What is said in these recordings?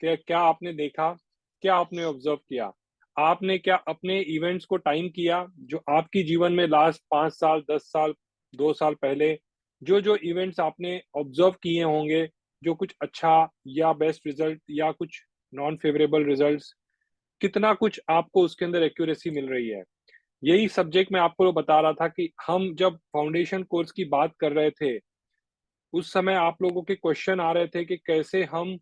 क्या आपने देखा, क्या आपने ऑब्जर्व किया, आपने क्या अपने इवेंट्स को टाइम किया जो आपकी जीवन में लास्ट 5 साल 10 साल 2 साल पहले जो जो इवेंट्स आपने ऑब्जर्व किए होंगे, जो कुछ अच्छा या बेस्ट रिजल्ट या कुछ नॉन फेवरेबल रिजल्ट्स, कितना कुछ आपको उसके अंदर एक्यूरेसी मिल रही है। यही सब्जेक्ट मैं आपको बता रहा था कि हम जब फाउंडेशन कोर्स की बात कर रहे थे, उस समय आप लोगों के क्वेश्चन आ रहे थे कि कैसे हम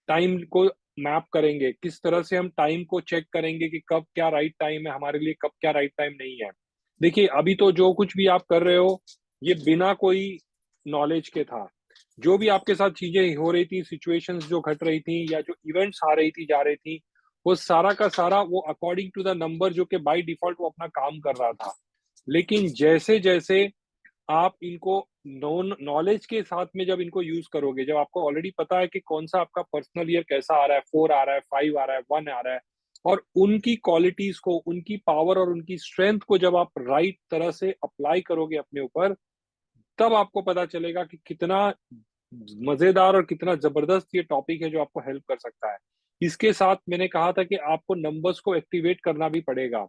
टाइम को मैप करेंगे, किस तरह से हम टाइम को चेक करेंगे कि कब क्या राइट टाइम है हमारे लिए, कब क्या राइट टाइम नहीं है। देखिए, अभी तो जो कुछ भी आप कर रहे हो, ये बिना कोई नॉलेज के था। जो भी आपके साथ चीजें हो रही थी, सिचुएशंस जो घट रही थी या जो इवेंट्स आ रही थी जा रही थी, वो सारा का सारा वो अकॉर्डिंग टू द नंबर, जो कि बाय डिफॉल्ट वो अपना काम कर रहा था। लेकिन जैसे जैसे आप इनको नॉन नॉलेज के साथ में जब इनको यूज करोगे, जब आपको ऑलरेडी पता है कि कौन सा आपका पर्सनल ईयर कैसा आ रहा है, 4 आ रहा है, 5 आ रहा है, 1 आ रहा है, और उनकी क्वालिटीज को, उनकी पावर और उनकी स्ट्रेंथ को जब आप राइट तरह से अप्लाई करोगे अपने ऊपर, तब आपको पता चलेगा कि कितना मजेदार और कितना जबरदस्त ये टॉपिक है जो आपको हेल्प कर सकता है। इसके साथ मैंने कहा था कि आपको नंबर्स को एक्टिवेट करना भी पड़ेगा।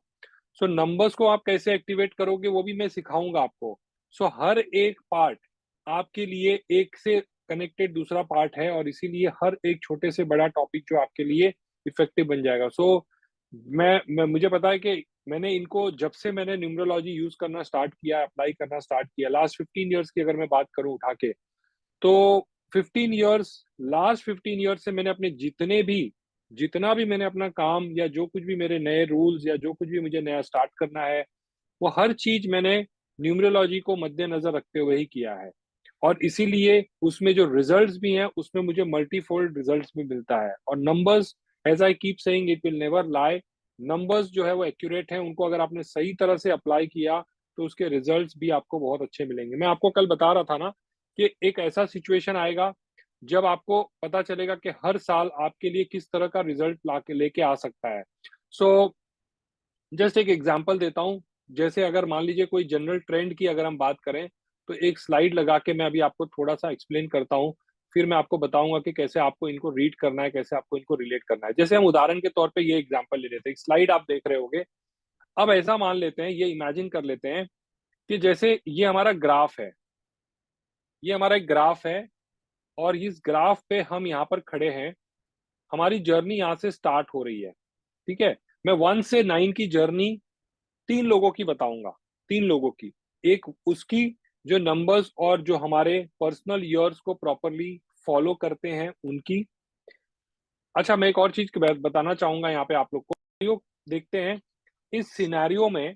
सो नंबर्स को आप कैसे एक्टिवेट करोगे वो भी मैं सिखाऊंगा आपको। सो हर एक पार्ट आपके लिए एक से कनेक्टेड दूसरा पार्ट है, और इसीलिए हर एक छोटे से बड़ा टॉपिक जो आपके लिए इफेक्टिव बन जाएगा। सो मैं मुझे पता है कि मैंने इनको, जब से मैंने न्यूमरोलॉजी यूज करना स्टार्ट किया, अप्लाई करना स्टार्ट किया, लास्ट 15 ईयर्स की अगर मैं बात करूं उठा के, तो 15 ईयर्स, लास्ट 15 ईयर्स से मैंने अपने जितना भी मैंने अपना काम या जो कुछ भी मेरे नए रूल्स या जो कुछ भी मुझे नया स्टार्ट करना है, वो हर चीज मैंने न्यूमरोलॉजी को मद्देनजर रखते हुए ही किया है। और इसीलिए उसमें जो रिजल्ट्स भी हैं उसमें मुझे मल्टीफोल्ड रिजल्ट्स भी मिलता है। और numbers, as I keep saying, it will never lie. Numbers जो है वो एक्यूरेट हैं, उनको अगर आपने सही तरह से अप्लाई किया तो उसके रिजल्ट्स भी आपको बहुत अच्छे मिलेंगे। मैं आपको कल बता रहा था ना कि एक ऐसा सिचुएशन आएगा जब आपको पता चलेगा कि हर साल आपके लिए किस तरह का रिजल्ट ला के लेके आ सकता है। सो जस्ट एक एग्जांपल देता हूँ। जैसे अगर मान लीजिए कोई जनरल ट्रेंड की अगर हम बात करें, तो एक स्लाइड लगा के मैं अभी आपको थोड़ा सा एक्सप्लेन करता हूँ, फिर मैं आपको बताऊंगा कि कैसे आपको इनको रीड करना है, कैसे आपको इनको रिलेट करना है। जैसे हम उदाहरण के तौर पे ये एग्जांपल ले लेते हैं, स्लाइड आप देख रहे होगे। अब ऐसा मान लेते हैं, ये इमेजिन कर लेते हैं कि जैसे ये हमारा ग्राफ है, ये हमारा एक ग्राफ है, और इस ग्राफ पे हम यहाँ पर खड़े हैं। हमारी जर्नी यहाँ से स्टार्ट हो रही है, ठीक है। मैं 1 से 9 की जर्नी 3 लोगों की बताऊंगा, 3 लोगों की। एक उसकी जो नंबर्स और जो हमारे पर्सनल ईयर्स को प्रॉपरली फॉलो करते हैं उनकी। अच्छा, मैं एक और चीज बताना चाहूंगा यहाँ पे आप लोग को। सिनेरियो देखते हैं। इस सिनेरियो में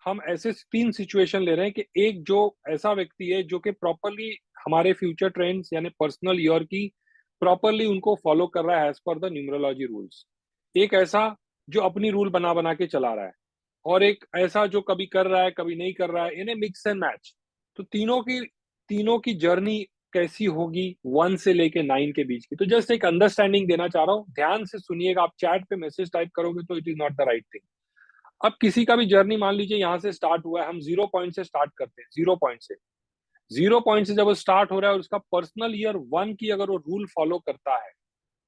हम ऐसे 3 सिचुएशन ले रहे हैं कि एक जो ऐसा व्यक्ति है जो कि प्रॉपरली हमारे फ्यूचर ट्रेंड्स यानी पर्सनल ईयर की प्रॉपरली उनको फॉलो कर रहा है as per the numerology rules. एक ऐसा जो अपनी रूल बना बना के चला रहा है, और एक ऐसा जो कभी कर रहा है कभी नहीं कर रहा है, यानी मिक्स एंड मैच। तो तीनों की जर्नी कैसी होगी 1 से लेके 9 के बीच की, तो जस्ट एक अंडरस्टैंडिंग देना चाह रहा हूँ। ध्यान से सुनिएगा, आप चैट पे मैसेज टाइप करोगे तो it is not the right thing. अब किसी का भी जर्नी मान लीजिए यहाँ से स्टार्ट हुआ है, हम 0 पॉइंट से स्टार्ट करते हैं, 0 पॉइंट से। 0 पॉइंट से जब वो स्टार्ट हो रहा है और उसका पर्सनल ईयर 1 की अगर वो रूल फॉलो करता है,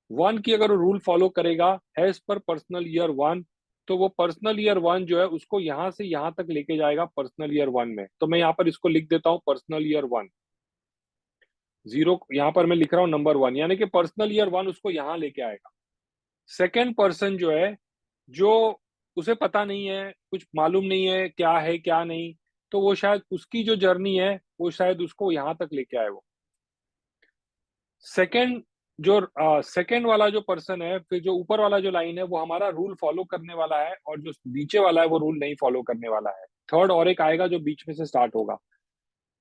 1 की अगर वो रूल फॉलो करेगा एज पर पर्सनल ईयर 1, तो वो पर्सनल ईयर 1 जो है उसको यहाँ से यहाँ तक लेके जाएगा पर्सनल ईयर 1 में। तो मैं यहाँ पर इसको लिख देता हूँ पर्सनल ईयर 1। जीरो यहाँ पर मैं लिख रहा हूँ नंबर 1, यानी कि पर्सनल ईयर 1 उसको यहाँ लेके आएगा। सेकेंड पर्सन जो है, जो उसे पता नहीं है, कुछ मालूम नहीं है क्या है क्या नहीं, तो वो शायद उसकी जो जर्नी है वो शायद उसको यहाँ तक लेके आए वो। सेकंड जो सेकंड वाला जो पर्सन है, फिर जो ऊपर वाला जो लाइन है वो हमारा रूल फॉलो करने वाला है, और जो नीचे वाला है वो रूल नहीं फॉलो करने वाला है। थर्ड और एक आएगा जो बीच में से स्टार्ट होगा।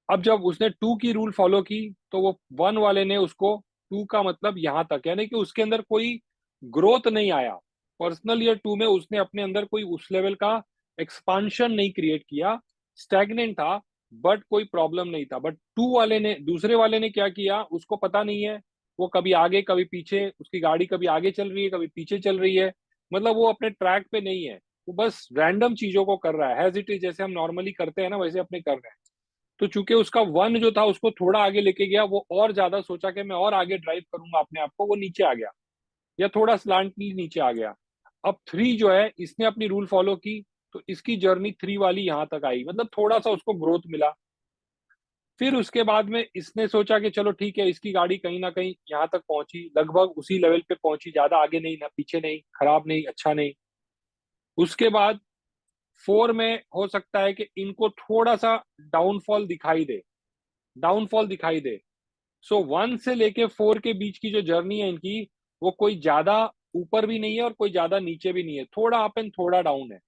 अब जब उसने 2 की रूल फॉलो की, तो वो 1 वाले ने उसको 2 का मतलब यहाँ तक, यानी कि उसके अंदर कोई ग्रोथ नहीं आया। पर्सनल ईयर 2 में उसने अपने अंदर कोई उस लेवल का एक्सपांशन नहीं क्रिएट किया, स्टैग्नेंट था, बट कोई प्रॉब्लम नहीं था। बट 2 वाले ने, दूसरे वाले ने क्या किया, उसको पता नहीं है, वो कभी आगे कभी पीछे, उसकी गाड़ी कभी आगे चल रही है कभी पीछे चल रही है, मतलब वो अपने ट्रैक पे नहीं है। वो बस रैंडम चीजों को कर रहा है, एज इट इज, जैसे हम नॉर्मली करते हैं ना वैसे अपने कर रहे हैं। तो चूंकि उसका 1 जो था उसको थोड़ा आगे लेके गया, वो और ज्यादा सोचा कि मैं और आगे ड्राइव करूंगा अपने आप को, वो नीचे आ गया। या थोड़ा स्लांटली नीचे आ गया। अब 3 जो है इसने अपनी रूल फॉलो की, तो इसकी जर्नी 3 वाली यहाँ तक आई, मतलब थोड़ा-सा उसको ग्रोथ मिला। फिर उसके बाद में इसने सोचा कि चलो ठीक है, इसकी गाड़ी कहीं न कहीं यहाँ तक पहुँची, लगभग उसी लेवल पे पहुँची, ज़्यादा आगे नहीं, ना पीछे नहीं, खराब नहीं, अच्छा नहीं। उसके बाद 4 में हो सकता है कि इनको थोड़ा-सा डाउनफॉल दिखाई दे, डाउनफॉल दिखाई दे। सो 1 से लेके 4 के बीच की जो जर्नी है इनकी, वो कोई ज़्यादा ऊपर भी नहीं है और कोई ज़्यादा नीचे भी नहीं है, थोड़ा अप एंड थोड़ा डाउन है।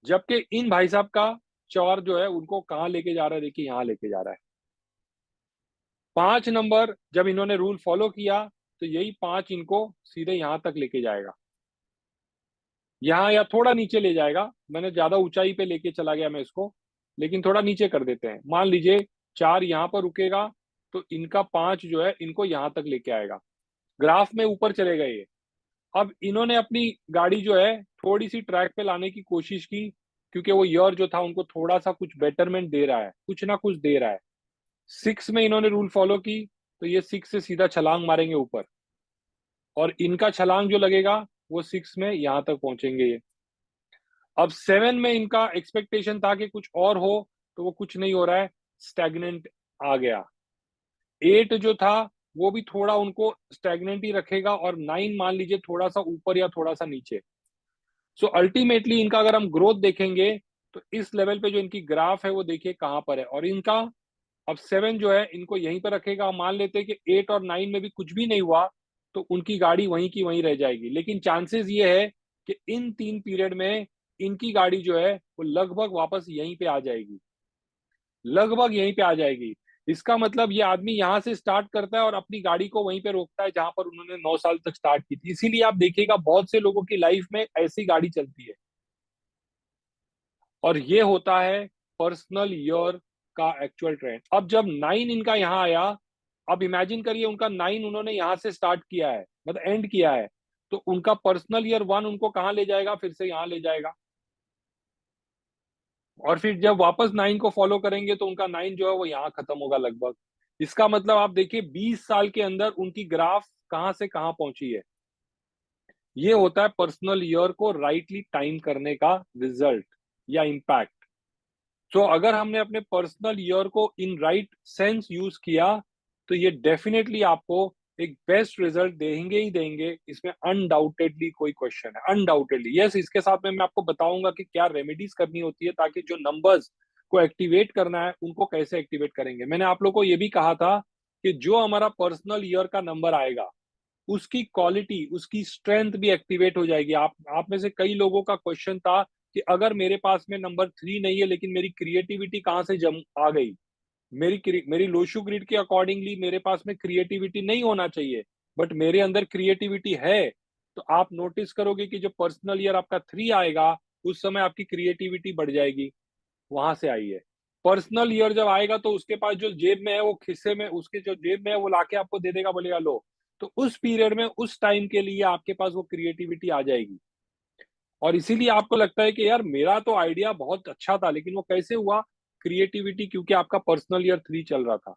जबकि इन भाई साहब का 4 जो है उनको कहाँ लेके जा रहा है, देखिए यहाँ लेके जा रहा है। 5 नंबर जब इन्होंने रूल फॉलो किया, तो यही 5 इनको सीधे यहाँ तक लेके जाएगा। यहाँ या थोड़ा नीचे ले जाएगा, मैंने ज़्यादा ऊँचाई पे लेके चला गया मैं इसको, लेकिन थोड़ा नीचे कर देते हैं। मान लीजिए 4 यहाँ पर रुकेगा, तो इनका 5 जो है इनको यहाँ तक लेके आएगा। ग्राफ में ऊपर चले गए ये। अब इन्होंने अपनी गाड़ी जो है थोड़ी-सी ट्रैक पे लाने की कोशिश की, क्योंकि वो ईयर जो था उनको थोड़ा-सा कुछ बेटरमेंट दे रहा है, कुछ ना कुछ दे रहा है। 6 में इन्होंने रूल फॉलो की, तो ये 6 से सीधा छलांग मारेंगे ऊपर, और इनका छलांग जो लगेगा वो 6 में यहाँ तक पहुँचेंगे ये। अब 7 में इनका एक्सपेक्टेशन था कि कुछ और हो, तो वो कुछ नहीं हो रहा है, स्टैग्नेंट आ गया। 8 जो था, वो भी थोड़ा उनको स्टैग्नेंट ही रखेगा, और 9 मान लीजिए थोड़ा-सा ऊपर या थोड़ा-सा नीचे। सो अल्टीमेटली इनका अगर हम ग्रोथ देखेंगे, तो इस लेवल पे जो इनकी ग्राफ है वो देखिए कहाँ पर है, और इनका अब 7 जो है इनको यहीं पे रखेगा। मान लेते हैं कि 8 और 9 में भी कुछ भी नहीं हुआ, तो उनकी गाड़ी वहीं की वहीं रह जाएगी। लेकिन चांसेस ये है कि इन 3 पीरियड में इनकी गाड़ी जो है वो लगभग वापस यहीं पे आ जाएगी, लगभग यहीं पे आ जाएगी। इसका मतलब ये आदमी यहाँ से स्टार्ट करता है और अपनी गाड़ी को वहीं पे रोकता है जहाँ पर उन्होंने 9 साल तक स्टार्ट की थी। इसीलिए आप देखिएगा बहुत से लोगों की लाइफ में ऐसी गाड़ी चलती है। और ये होता है पर्सनल ईयर का एक्चुअल ट्रेंड। अब जब 9 इनका यहाँ आया, अब इमेजिन करिए उनका 9 उन्होंने यहाँ से स्टार्ट किया है, मतलब एंड किया है, तो उनका पर्सनल ईयर 1 उनको कहाँ ले जाएगा, फिर से यहाँ ले जाएगा। और फिर जब वापस 9 को फॉलो करेंगे तो उनका 9 जो है वो यहाँ खत्म होगा लगभग। इसका मतलब आप देखिए 20 साल के अंदर उनकी ग्राफ कहाँ से कहाँ पहुंची है। ये होता है पर्सनल ईयर को राइटली टाइम करने का रिजल्ट या इम्पैक्ट। तो अगर हमने अपने पर्सनल ईयर को इन राइट सेंस यूज किया, तो ये डेफिनेटली आपको एक बेस्ट रिजल्ट देंगे ही देंगे, इसमें अनडाउटेडली कोई क्वेश्चन है, अनडाउटेडली यस। इसके साथ में मैं आपको बताऊंगा कि क्या रेमेडीज करनी होती है ताकि जो नंबर्स को एक्टिवेट करना है उनको कैसे एक्टिवेट करेंगे। मैंने आप लोग को ये भी कहा था कि जो हमारा पर्सनल ईयर का नंबर आएगा, उसकी क्वालिटी, उसकी स्ट्रेंथ भी एक्टिवेट हो जाएगी। आप में से कई लोगों का क्वेश्चन था कि अगर मेरे पास में नंबर 3 नहीं है, लेकिन मेरी क्रिएटिविटी कहाँ से जम आ गई? मेरी लोशू ग्रिड के अकॉर्डिंगली मेरे पास में क्रिएटिविटी नहीं होना चाहिए, बट मेरे अंदर क्रिएटिविटी है। तो आप नोटिस करोगे कि जो पर्सनल ईयर आपका 3 आएगा, उस समय आपकी क्रिएटिविटी बढ़ जाएगी, वहां से आई है। पर्सनल ईयर जब आएगा तो उसके पास जो जेब में है, वो खिस्से में उसके जो जेब में है वो लाके आपको दे देगा, बोलेगा लो। तो उस पीरियड में उस टाइम के लिए आपके पास वो क्रिएटिविटी आ जाएगी। और इसीलिए आपको लगता है कि यार मेरा तो आइडिया बहुत अच्छा था, लेकिन वो कैसे हुआ? क्रिएटिविटी, क्योंकि आपका पर्सनल ईयर 3 चल रहा था।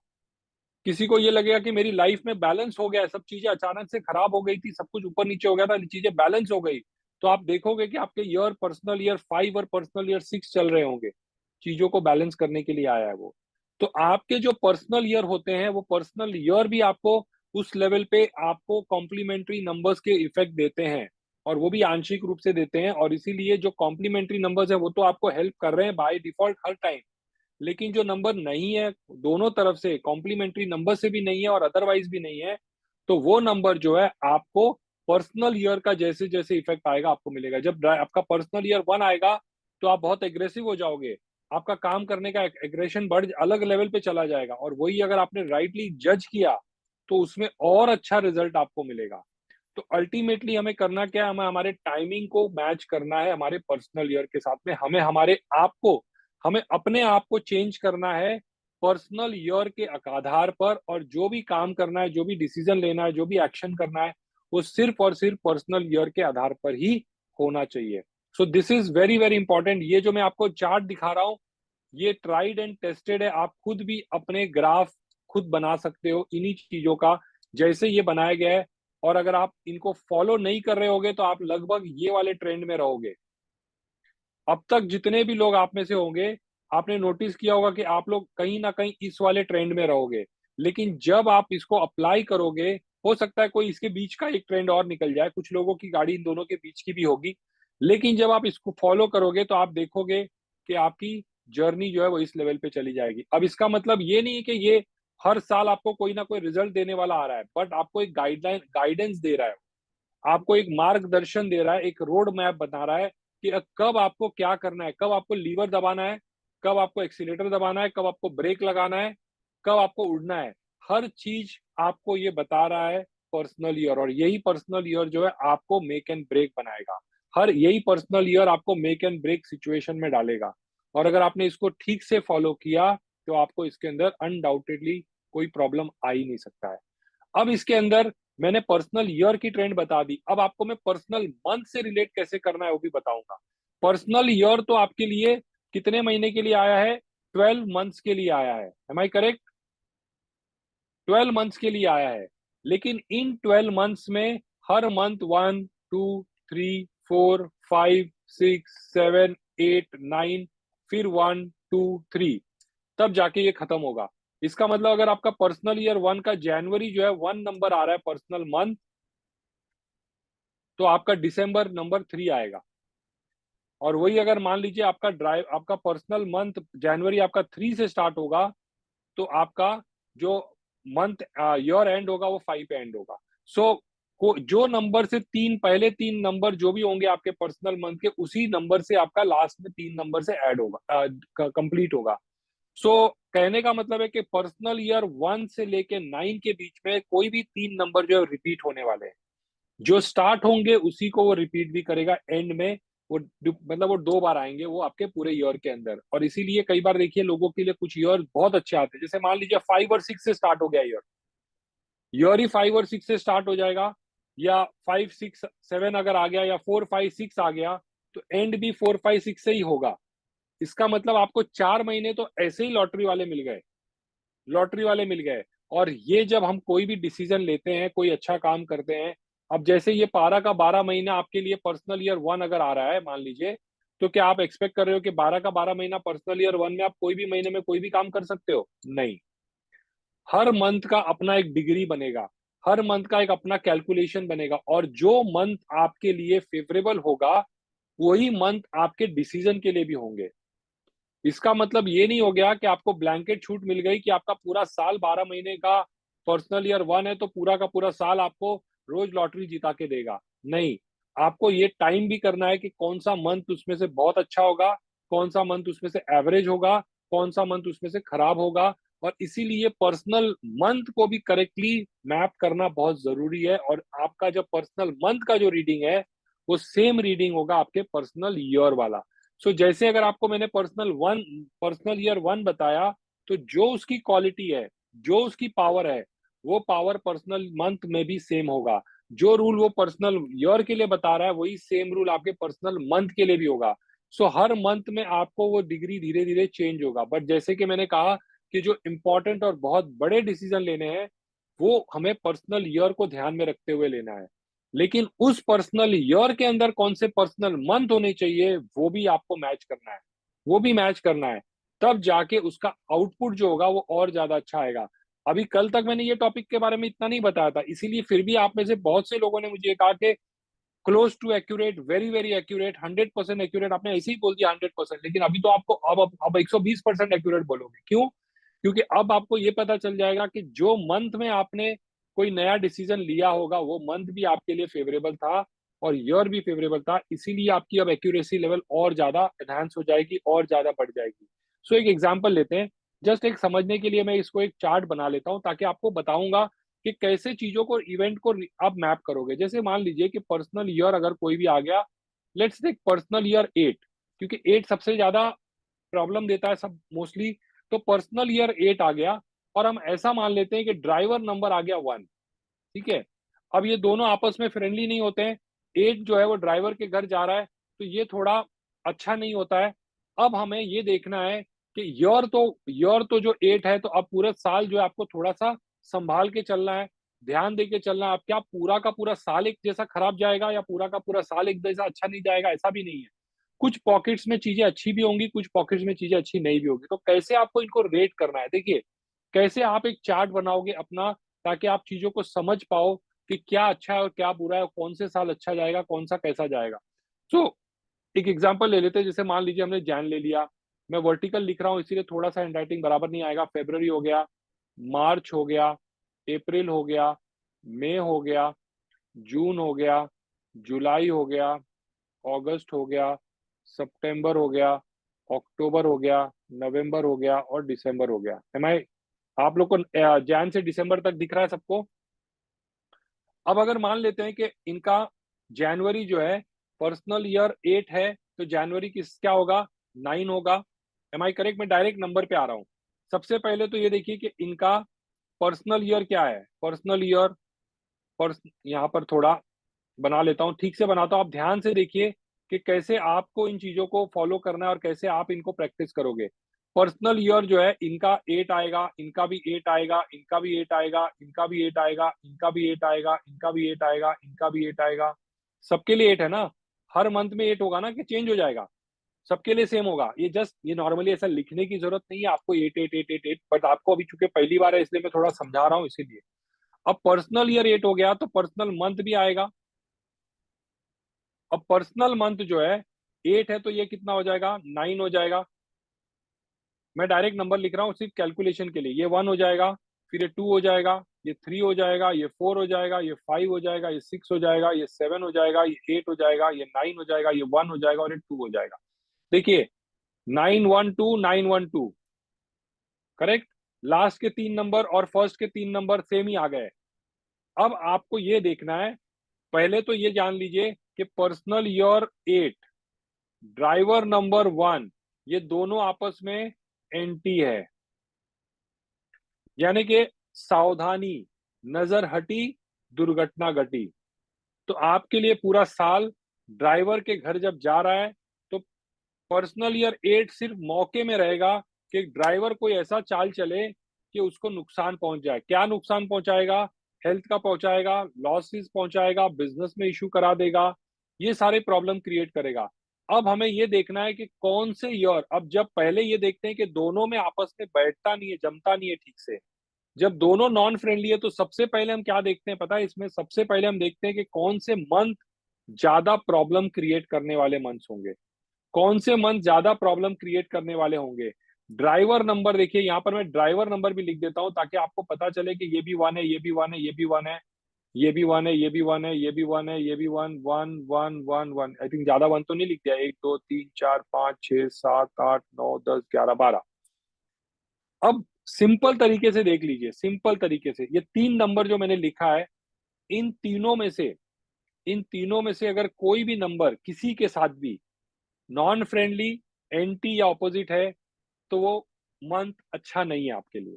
किसी को ये लगेगा कि मेरी लाइफ में बैलेंस हो गया है, सब चीजें अचानक से खराब हो गई थी, सब कुछ ऊपर नीचे हो गया था, चीजें बैलेंस हो गई। तो आप देखोगे कि आपके ईयर पर्सनल ईयर 5 और पर्सनल ईयर 6 चल रहे होंगे, चीजों को बैलेंस करने के लिए आया है वो। तो आपके जो पर्सनल ईयर होते हैं, वो पर्सनल ईयर भी आपको उस लेवल पे आपको कॉम्प्लीमेंट्री नंबर्स के इफेक्ट देते हैं, और वो भी आंशिक रूप से देते हैं। और इसीलिए जो कॉम्प्लीमेंट्री नंबर्स है वो तो आपको हेल्प कर रहे हैं बाय डिफॉल्ट हर टाइम, लेकिन जो नंबर नहीं है, दोनों तरफ से कॉम्प्लीमेंट्री नंबर से भी नहीं है और अदरवाइज भी नहीं है, तो वो नंबर जो है आपको पर्सनल ईयर का जैसे जैसे इफेक्ट आएगा आपको मिलेगा। जब आपका पर्सनल ईयर 1 आएगा, तो आप बहुत एग्रेसिव हो जाओगे, आपका काम करने का एग्रेशन बढ़ अलग लेवल पे चला जाएगा, और वही अगर आपने राइटली जज किया, तो उसमें और अच्छा रिजल्ट आपको मिलेगा। तो अल्टीमेटली हमें करना क्या है? हमें हमारे टाइमिंग को मैच करना है हमारे पर्सनल ईयर के साथ में। हमें अपने आप को चेंज करना है पर्सनल ईयर के आधार पर, और जो भी काम करना है, जो भी डिसीजन लेना है, जो भी एक्शन करना है, वो सिर्फ और सिर्फ पर्सनल ईयर के आधार पर ही होना चाहिए। So this is very very important. ये जो मैं आपको चार्ट दिखा रहा हूँ, ये ट्राइड एंड टेस्टेड है। आप खुद भी अपने ग्राफ खुद बना सकते हो इन्हीं चीजों का, जैसे ये बनाया गया है। और अगर आप इनको फॉलो नहीं कर रहे होगे तो आप लगभग ये वाले ट्रेंड में रहोगे। अब तक जितने भी लोग आप में से होंगे, आपने नोटिस किया होगा कि आप लोग कहीं न कहीं इस वाले ट्रेंड में रहोगे। लेकिन जब आप इसको अप्लाई करोगे, हो सकता है कोई इसके बीच का एक ट्रेंड और निकल जाए, कुछ लोगों की गाड़ी इन दोनों के बीच की भी होगी। लेकिन जब आप इसको फॉलो करोगे तो आप देखोगे कि आपकी जर्नी जो है वो इस लेवल पे चली जाएगी। अब इसका मतलब ये नहीं है कि ये हर साल आपको कोई ना कोई रिजल्ट देने वाला आ रहा है, बट आपको एक गाइडेंस दे रहा है। आपको एक मार्गदर्शन दे रहा है, एक रोड मैप बता रहा है कि कब आपको क्या करना है, कब आपको लीवर दबाना है, कब आपको एक्सीलेटर दबाना है, कब आपको ब्रेक लगाना है, कब आपको उड़ना है। हर चीज आपको ये बता रहा है पर्सनल ईयर, और यही पर्सनल ईयर जो है आपको मेक एंड ब्रेक बनाएगा। हर यही पर्सनल ईयर आपको मेक एंड ब्रेक सिचुएशन में डालेगा। और अगर आपने इसको ठीक से फॉलो किया तो आपको इसके अंदर अनडाउटेडली कोई प्रॉब्लम आ ही नहीं सकता है। अब इसके अंदर मैंने पर्सनल ईयर की ट्रेंड बता दी, अब आपको मैं पर्सनल मंथ से रिलेट कैसे करना है वो भी बताऊंगा। पर्सनल ईयर तो आपके लिए कितने महीने के लिए आया है? 12 मंथ्स के लिए आया है। M I correct? 12 मंथ्स के लिए आया है। लेकिन इन 12 मंथ्स में हर मंथ 1 2 3 4 5 6 7 8 9, फिर 1 2 3, तब जाके ये खत्म होगा। इसका मतलब अगर आपका पर्सनल ईयर 1 का जनवरी जो है 1 नंबर आ रहा है पर्सनल मंथ, तो आपका दिसंबर नंबर 3 आएगा। और वही अगर मान लीजिए आपका पर्सनल मंथ जनवरी आपका 3 से स्टार्ट होगा, तो आपका जो मंथ ईयर एंड होगा वो 5 पे एंड होगा। सो जो नंबर से पहले 3 नंबर जो भी होंगे आपके पर्सनल मंथ के, उसी नंबर से आपका लास्ट में 3 नंबर से ऐड होगा, कंप्लीट होगा। सो कहने का मतलब है कि पर्सनल ईयर 1 से लेके 9 के बीच में कोई भी 3 नंबर जो है रिपीट होने वाले हैं। जो स्टार्ट होंगे उसी को वो रिपीट भी करेगा एंड में। मतलब वो 2 बार आएंगे वो आपके पूरे ईयर के अंदर। और इसीलिए कई बार देखिए लोगों के लिए कुछ ईयर बहुत अच्छे आते हैं, जैसे मान लीजिए 5 और 6 से स्टार्ट हो गया ईयर, ईयर ही 5 और 6 से स्टार्ट हो जाएगा, या 5 6 7 अगर आ गया, या 4 5 6 आ गया, तो एंड भी 4 5 6 से ही होगा। इसका मतलब आपको 4 महीने तो ऐसे ही लॉटरी वाले मिल गए, लॉटरी वाले मिल गए। और ये जब हम कोई भी डिसीजन लेते हैं, कोई अच्छा काम करते हैं, अब जैसे ये 12 का 12 महीना आपके लिए पर्सनल ईयर 1 अगर आ रहा है मान लीजिए, तो क्या आप एक्सपेक्ट कर रहे हो कि 12 का 12 महीना पर्सनल ईयर 1 में आप कोई भी महीने में कोई भी काम कर सकते हो? नहीं। हर मंथ का अपना एक डिग्री बनेगा, हर मंथ का एक अपना कैलकुलेशन बनेगा, और जो मंथ आपके लिए फेवरेबल होगा वही मंथ आपके डिसीजन के लिए भी होंगे। इसका मतलब ये नहीं हो गया कि आपको ब्लैंकेट छूट मिल गई कि आपका पूरा साल 12 महीने का पर्सनल ईयर 1 है तो पूरा का पूरा साल आपको रोज लॉटरी जिता के देगा। नहीं, आपको ये टाइम भी करना है कि कौन सा मंथ उसमें से बहुत अच्छा होगा, कौन सा मंथ उसमें से एवरेज होगा, कौन सा मंथ उसमें से खराब होगा। और इसीलिए पर्सनल मंथ को भी करेक्टली मैप करना बहुत जरूरी है। और आपका जो पर्सनल मंथ का जो रीडिंग है वो सेम रीडिंग होगा आपके पर्सनल ईयर वाला। जैसे अगर आपको मैंने पर्सनल ईयर 1 बताया, तो जो उसकी क्वालिटी है, जो उसकी पावर है, वो पावर पर्सनल मंथ में भी सेम होगा। जो रूल वो पर्सनल ईयर के लिए बता रहा है वही सेम रूल आपके पर्सनल मंथ के लिए भी होगा। हर मंथ में आपको वो डिग्री धीरे धीरे चेंज होगा। बट जैसे कि मैंने कहा कि जो इंपॉर्टेंट और बहुत बड़े डिसीजन लेने हैं वो हमें पर्सनल ईयर को ध्यान में रखते हुए लेना है। लेकिन उस पर्सनल ईयर के अंदर कौन से पर्सनल मंथ होने चाहिए वो भी आपको मैच करना है, वो भी मैच करना है। तब जाके उसका आउटपुट जो होगा वो और ज्यादा अच्छा आएगा। अभी कल तक मैंने ये टॉपिक के बारे में इतना नहीं बताया था, इसीलिए फिर भी आप में से बहुत से लोगों ने मुझे कहा कि close to accurate, very very accurate, 100% accurate. आपने ऐसे ही बोल दिया 100%, लेकिन अभी तो आपको अब 120% एक्यूरेट बोलोगे। क्यों? क्योंकि अब आपको ये पता चल जाएगा कि जो मंथ में आपने कोई नया डिसीजन लिया होगा वो मंथ भी आपके लिए फेवरेबल था और ईयर भी फेवरेबल था। इसीलिए आपकी अब एक्यूरेसी लेवल और ज्यादा एनहांस हो जाएगी और ज्यादा बढ़ जाएगी। एक एग्जांपल लेते हैं, जस्ट एक समझने के लिए मैं इसको एक चार्ट बना लेता हूं ताकि आपको बताऊंगा कि कैसे चीजों को, इवेंट को आप मैप करोगे। जैसे मान लीजिए कि पर्सनल ईयर अगर कोई भी आ गया, लेट्स टेक पर्सनल ईयर 8, क्योंकि 8 सबसे ज्यादा प्रॉब्लम देता है सब मोस्टली। तो पर्सनल ईयर 8 आ गया, और हम ऐसा मान लेते हैं कि ड्राइवर नंबर आ गया 1। ठीक है, अब ये दोनों आपस में फ्रेंडली नहीं होते हैं। 8 जो है वो ड्राइवर के घर जा रहा है, तो ये थोड़ा अच्छा नहीं होता है। अब हमें ये देखना है कि ईयर तो जो 8 है, तो अब पूरा साल जो है आपको थोड़ा सा संभाल के चलना है। ध्यान देके चलना है। अब क्या पूरा का पूरा साल एक जैसा खराब जाएगा या पूरा का पूरा साल एक जैसा अच्छा नहीं जाएगा, ऐसा भी नहीं है। कुछ पॉकेट्स में चीजें अच्छी भी होंगी, कुछ पॉकेट्स में चीजें अच्छी नहीं भी होगी। तो कैसे आपको इनको रेट करना है, देखिए कैसे आप एक चार्ट बनाओगे अपना, ताकि आप चीजों को समझ पाओ कि क्या अच्छा है और क्या बुरा है, कौन से साल अच्छा जाएगा, कौन सा कैसा जाएगा। तो एक एग्जांपल ले लेते हैं, जैसे मान लीजिए हमने जैन ले लिया। मैं वर्टिकल लिख रहा हूँ इसीलिए थोड़ा सा हैंडराइटिंग बराबर नहीं आएगा। फेब्रुवरी हो गया, मार्च हो गया, अप्रैल हो गया, मई हो गया, जून हो गया, जुलाई हो गया, अगस्त हो गया, सितंबर हो गया, अक्टूबर हो गया, नवंबर हो गया और दिसंबर हो गया। एम आई आप लोग को जैन से दिसंबर तक दिख रहा है सबको? अब अगर मान लेते हैं कि इनका जनवरी जो है पर्सनल ईयर 8 है, तो जनवरी किस क्या होगा, 9 होगा। Am I correct? मैं डायरेक्ट नंबर पे आ रहा हूँ। सबसे पहले तो ये देखिए कि इनका पर्सनल ईयर क्या है। पर्सनल ईयर यहाँ पर थोड़ा बना लेता हूँ, ठीक से बनाता हूँ, आप ध्यान से देखिए कि कैसे आपको इन चीजों को फॉलो करना है और कैसे आप इनको प्रैक्टिस करोगे। पर्सनल ईयर जो है इनका 8 आएगा, इनका भी 8 आएगा, इनका भी 8 आएगा, इनका भी 8 आएगा, इनका भी 8 आएगा, इनका भी 8 आएगा, इनका भी 8 आएगा। सबके लिए 8 है ना? हर मंथ में 8 होगा ना कि चेंज हो जाएगा? सबके लिए सेम होगा। ये जस्ट ये नॉर्मली ऐसा लिखने की जरूरत नहीं है आपको, 8 8 8 8 8, बट आपको अभी चूंकि पहली बार है इसलिए मैं थोड़ा समझा रहा हूँ इसीलिए। अब पर्सनल ईयर 8 हो गया तो पर्सनल मंथ भी आएगा। अब पर्सनल मंथ जो है 8 है तो ये कितना हो जाएगा, 9 हो जाएगा। मैं डायरेक्ट नंबर लिख रहा हूँ सिर्फ कैलकुलेशन के लिए। ये 1 हो जाएगा, फिर ये 2 हो जाएगा, ये 3 हो जाएगा, ये 4 हो जाएगा, ये 5 हो जाएगा, ये 6 हो जाएगा, ये 7 हो जाएगा, ये 8 हो जाएगा, ये 9 हो जाएगा, ये 1 हो जाएगा और ये 2 हो जाएगा। देखिए 9 1 2 9 1 2, करेक्ट। लास्ट के 3 नंबर और फर्स्ट के 3 नंबर सेम ही आ गए। अब आपको ये देखना है, पहले तो ये जान लीजिए कि पर्सनल ईयर 8, ड्राइवर नंबर 1, ये दोनों आपस में एंटी है। यानी कि सावधानी, नजर हटी, दुर्घटना घटी। तो आपके लिए पूरा साल ड्राइवर के घर जब जा रहा है तो पर्सनल ईयर 8 सिर्फ मौके में रहेगा कि ड्राइवर कोई ऐसा चाल चले कि उसको नुकसान पहुंच जाए। क्या नुकसान पहुंचाएगा? हेल्थ का पहुंचाएगा, लॉसेस पहुंचाएगा, बिजनेस में इशू करा देगा, ये सारे प्रॉब्लम क्रिएट करेगा। अब हमें ये देखना है कि कौन से ईयर, अब जब पहले ये देखते हैं कि दोनों में आपस में बैठता नहीं है, जमता नहीं है ठीक से। जब दोनों नॉन फ्रेंडली है तो सबसे पहले हम क्या देखते हैं पता है? इसमें सबसे पहले हम देखते हैं कि कौन से मंथ ज्यादा प्रॉब्लम क्रिएट करने वाले मंथ्स होंगे, कौन से मंथ ज्यादा प्रॉब्लम क्रिएट करने वाले होंगे। ड्राइवर नंबर देखिए, यहाँ पर मैं ड्राइवर नंबर भी लिख देता हूं ताकि आपको पता चले कि ये भी 1 है, ये भी 1 है, ये भी 1 है, ये भी 1 है, ये भी 1 है, ये भी 1 है, ये भी 1 1 1 1 1। आई थिंक ज्यादा 1 तो नहीं लिख दिया। 1 2 3 4 5 6 7 8 9 10 11 12। अब सिंपल तरीके से देख लीजिए, सिंपल तरीके से ये 3 नंबर जो मैंने लिखा है, इन तीनों में से इन तीनों में से अगर कोई भी नंबर किसी के साथ भी नॉन फ्रेंडली, एंटी या ऑपोजिट है तो वो मंथ अच्छा नहीं है आपके लिए।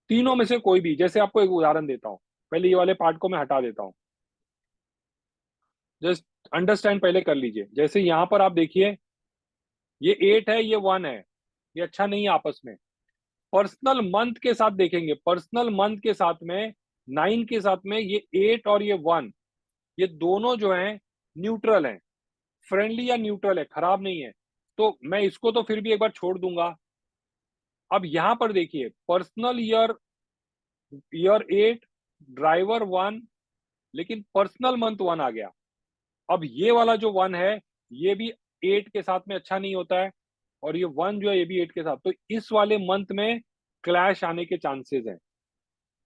तीनों में से कोई भी, जैसे आपको एक उदाहरण देता हूं, पहले ये वाले पार्ट को मैं हटा देता हूं, जस्ट अंडरस्टैंड पहले कर लीजिए। जैसे यहां पर आप देखिए, ये 8 है, ये 1 है, ये अच्छा नहीं है आपस में। पर्सनल मंथ के साथ देखेंगे, पर्सनल मंथ के साथ में 9 के साथ में ये 8 और ये 1, ये दोनों जो है न्यूट्रल है, फ्रेंडली या न्यूट्रल है, खराब नहीं है। तो मैं इसको तो फिर भी एक बार छोड़ दूंगा। अब यहां पर देखिए पर्सनल ईयर ईयर 8, ड्राइवर 1, लेकिन पर्सनल मंथ 1 आ गया। अब ये वाला जो 1 है ये भी 8 के साथ में अच्छा नहीं होता है, और ये 1 जो है ये भी 8 के साथ, तो इस वाले मंथ में क्लैश आने के चांसेस हैं।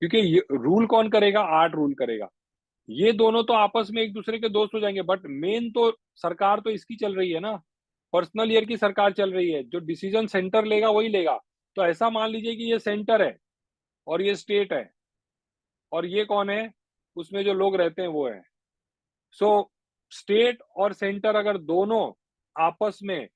क्योंकि ये रूल कौन करेगा? 8 रूल करेगा। ये दोनों तो आपस में एक दूसरे के दोस्त हो जाएंगे, बट मेन तो सरकार तो इसकी चल रही है ना, पर्सनल ईयर की सरकार चल रही है। जो डिसीजन सेंटर लेगा वही लेगा। तो ऐसा मान लीजिए कि ये सेंटर है और ये स्टेट है, और ये कौन है? उसमें जो लोग रहते हैं वो है। सो स्टेट और सेंटर अगर दोनों आपस में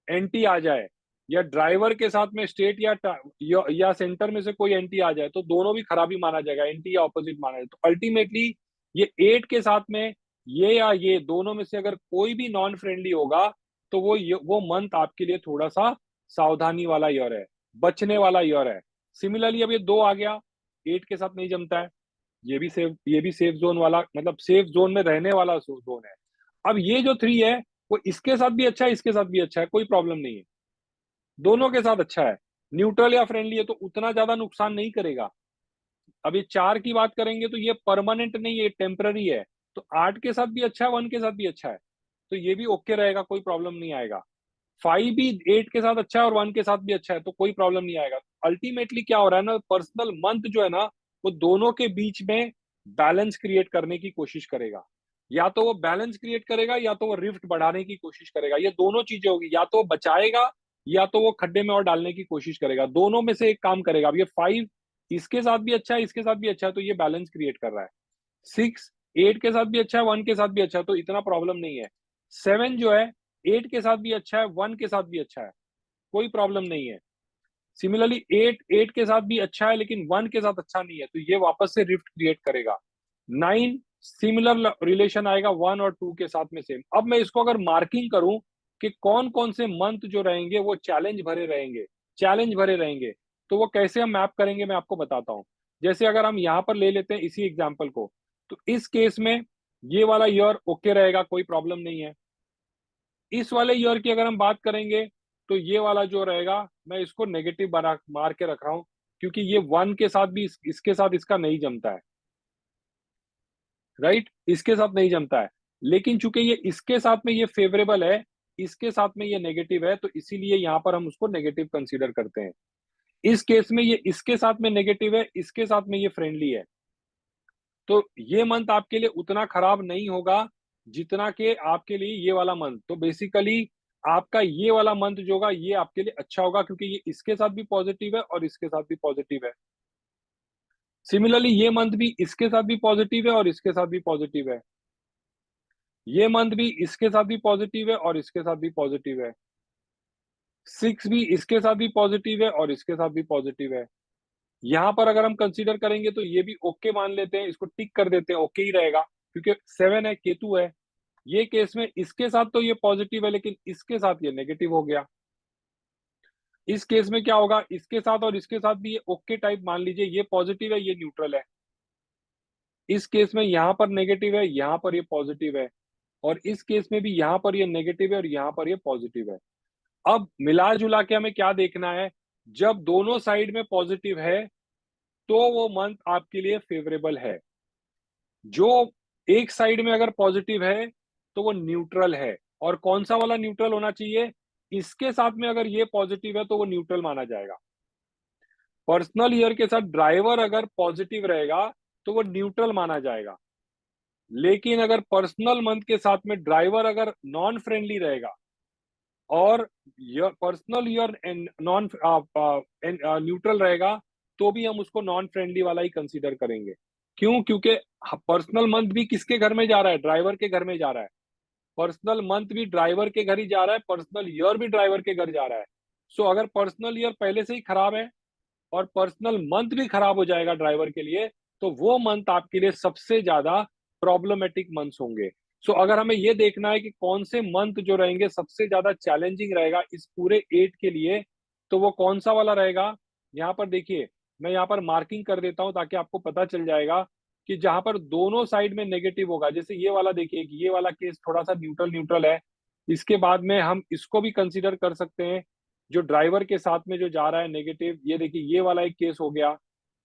एंटी आ जाए, या ड्राइवर के साथ में स्टेट या सेंटर में से कोई एंटी आ जाए, तो दोनों भी खराबी माना जाएगा, एंटी या ऑपोजिट माना जाए। तो अल्टीमेटली ये 8 के साथ में ये या ये दोनों में से अगर कोई भी नॉन फ्रेंडली होगा तो वो मंथ आपके लिए थोड़ा सा सावधानी वाला ईयर है, बचने वाला ईयर है। सिमिलरली अब ये 2 आ गया, 8 के साथ नहीं जमता है। ये भी सेफ जोन वाला, मतलब सेफ जोन में रहने वाला जोन है। अब ये जो 3 है वो इसके साथ भी अच्छा है, इसके साथ भी अच्छा है, कोई प्रॉब्लम नहीं है, दोनों के साथ अच्छा है। न्यूट्रल या फ्रेंडली है तो उतना ज्यादा नुकसान नहीं करेगा। अब ये 4 की बात करेंगे तो ये परमानेंट नहीं है, ये टेम्पररी है। तो 8 के साथ भी अच्छा है, 1 के साथ भी अच्छा है, तो ये भी ओके रहेगा, कोई प्रॉब्लम नहीं आएगा। 5 भी 8 के साथ अच्छा है और 1 के साथ भी अच्छा है, तो कोई प्रॉब्लम नहीं आएगा। अल्टीमेटली क्या हो रहा है ना, पर्सनल मंथ जो है ना, वो दोनों के बीच में बैलेंस क्रिएट करने की कोशिश करेगा। या तो वो बैलेंस क्रिएट करेगा या तो वो रिफ्ट बढ़ाने की कोशिश करेगा, ये दोनों चीजें होगी, या तो वो बचाएगा या तो वो खड्डे में और डालने की कोशिश करेगा, दोनों में से एक काम करेगा। अब ये 5 इसके साथ भी अच्छा है, इसके साथ भी अच्छा है, तो ये बैलेंस क्रिएट कर रहा है। 6 8 के साथ भी अच्छा है, 1 के साथ भी अच्छा है, तो इतना प्रॉब्लम नहीं है। 7 जो है 8 के साथ भी अच्छा है, 1 के साथ भी अच्छा है, कोई प्रॉब्लम नहीं है। सिमिलरली 8 के साथ भी अच्छा है लेकिन 1 के साथ अच्छा नहीं है, तो ये वापस से रिफ्ट क्रिएट करेगा। 9 सिमिलर रिलेशन आएगा 1 और 2 के साथ में सेम। अब मैं इसको अगर मार्किंग करूं कि कौन कौन से मंथ जो रहेंगे वो चैलेंज भरे रहेंगे, तो वो कैसे हम मैप करेंगे मैं आपको बताता हूं। जैसे अगर हम यहां पर ले लेते हैं इसी एग्जांपल को, तो इस केस में ये वाला ईयर ओके रहेगा, कोई प्रॉब्लम नहीं है। इस वाले ईयर की अगर हम बात करेंगे तो ये वाला जो रहेगा, मैं इसको नेगेटिव बना मार के रख रहा हूं, क्योंकि ये 1 के साथ भी इसके साथ इसका नहीं जमता है, राइट, इसके साथ नहीं जमता है। लेकिन चूंकि ये इसके साथ में ये फेवरेबल है, इसके साथ में ये नेगेटिव है, तो इसीलिए यहां पर हम उसको नेगेटिव कंसीडर करते हैं। इस केस में ये इसके साथ में नेगेटिव है, इसके साथ में ये फ्रेंडली है, तो ये मंथ आपके लिए उतना खराब नहीं होगा जितना कि आपके लिए ये वाला मंथ। तो बेसिकली आपका ये वाला मंथ जो होगा ये आपके लिए अच्छा होगा, क्योंकि ये इसके साथ भी पॉजिटिव है और इसके साथ भी पॉजिटिव है। सिमिलरली ये मंथ भी इसके साथ भी पॉजिटिव है और इसके साथ भी पॉजिटिव है। ये मंथ भी इसके साथ भी पॉजिटिव है और इसके साथ भी पॉजिटिव है। 6 भी इसके साथ भी पॉजिटिव है और इसके साथ भी पॉजिटिव है। यहाँ पर अगर हम कंसीडर करेंगे तो ये भी ओके मान लेते हैं, इसको टिक कर देते हैं, ओके ही रहेगा, क्योंकि 7 है, केतु है। ये केस में इसके साथ तो ये पॉजिटिव है लेकिन इसके साथ ये नेगेटिव हो गया। इस केस में क्या होगा, इसके साथ और इसके साथ भी ये ओके टाइप मान लीजिए, ये पॉजिटिव है, ये न्यूट्रल है। इस केस में यहाँ पर नेगेटिव है, यहाँ पर ये पॉजिटिव है, और इस केस में भी यहाँ पर ये नेगेटिव है और यहाँ पर ये पॉजिटिव है। अब मिला जुला के हमें क्या देखना है, जब दोनों साइड में पॉजिटिव है तो वो मंथ आपके लिए फेवरेबल है। जो एक साइड में अगर पॉजिटिव है तो वो न्यूट्रल है। और कौन सा वाला न्यूट्रल होना चाहिए, इसके साथ में अगर ये पॉजिटिव है तो वो न्यूट्रल माना जाएगा। पर्सनल ईयर के साथ ड्राइवर अगर पॉजिटिव रहेगा तो वो न्यूट्रल माना जाएगा। लेकिन अगर पर्सनल मंथ के साथ में ड्राइवर अगर नॉन फ्रेंडली रहेगा और पर्सनल ईयर नॉन न्यूट्रल रहेगा, तो भी हम उसको नॉन फ्रेंडली वाला ही कंसीडर करेंगे। क्यों, क्योंकि पर्सनल मंथ भी किसके घर में जा रहा है, ड्राइवर के घर में जा रहा है। पर्सनल मंथ भी ड्राइवर के घर ही जा रहा है, पर्सनल ईयर भी ड्राइवर के घर जा रहा है। सो अगर पर्सनल ईयर पहले से ही खराब है और पर्सनल मंथ भी खराब हो जाएगा ड्राइवर के लिए, तो वो मंथ आपके लिए सबसे ज्यादा प्रॉब्लमेटिक मंथ्स होंगे। सो अगर हमें ये देखना है कि कौन से मंथ जो रहेंगे सबसे ज्यादा चैलेंजिंग रहेगा इस पूरे 8 के लिए, तो वो कौन सा वाला रहेगा। यहाँ पर देखिए, मैं यहाँ पर मार्किंग कर देता हूँ ताकि आपको पता चल जाएगा कि जहां पर दोनों साइड में नेगेटिव होगा। जैसे ये वाला देखिए कि ये वाला केस थोड़ा सा न्यूट्रल न्यूट्रल है, इसके बाद में हम इसको भी कंसीडर कर सकते हैं, जो ड्राइवर के साथ में जो जा रहा है नेगेटिव। ये देखिए ये वाला एक केस हो गया,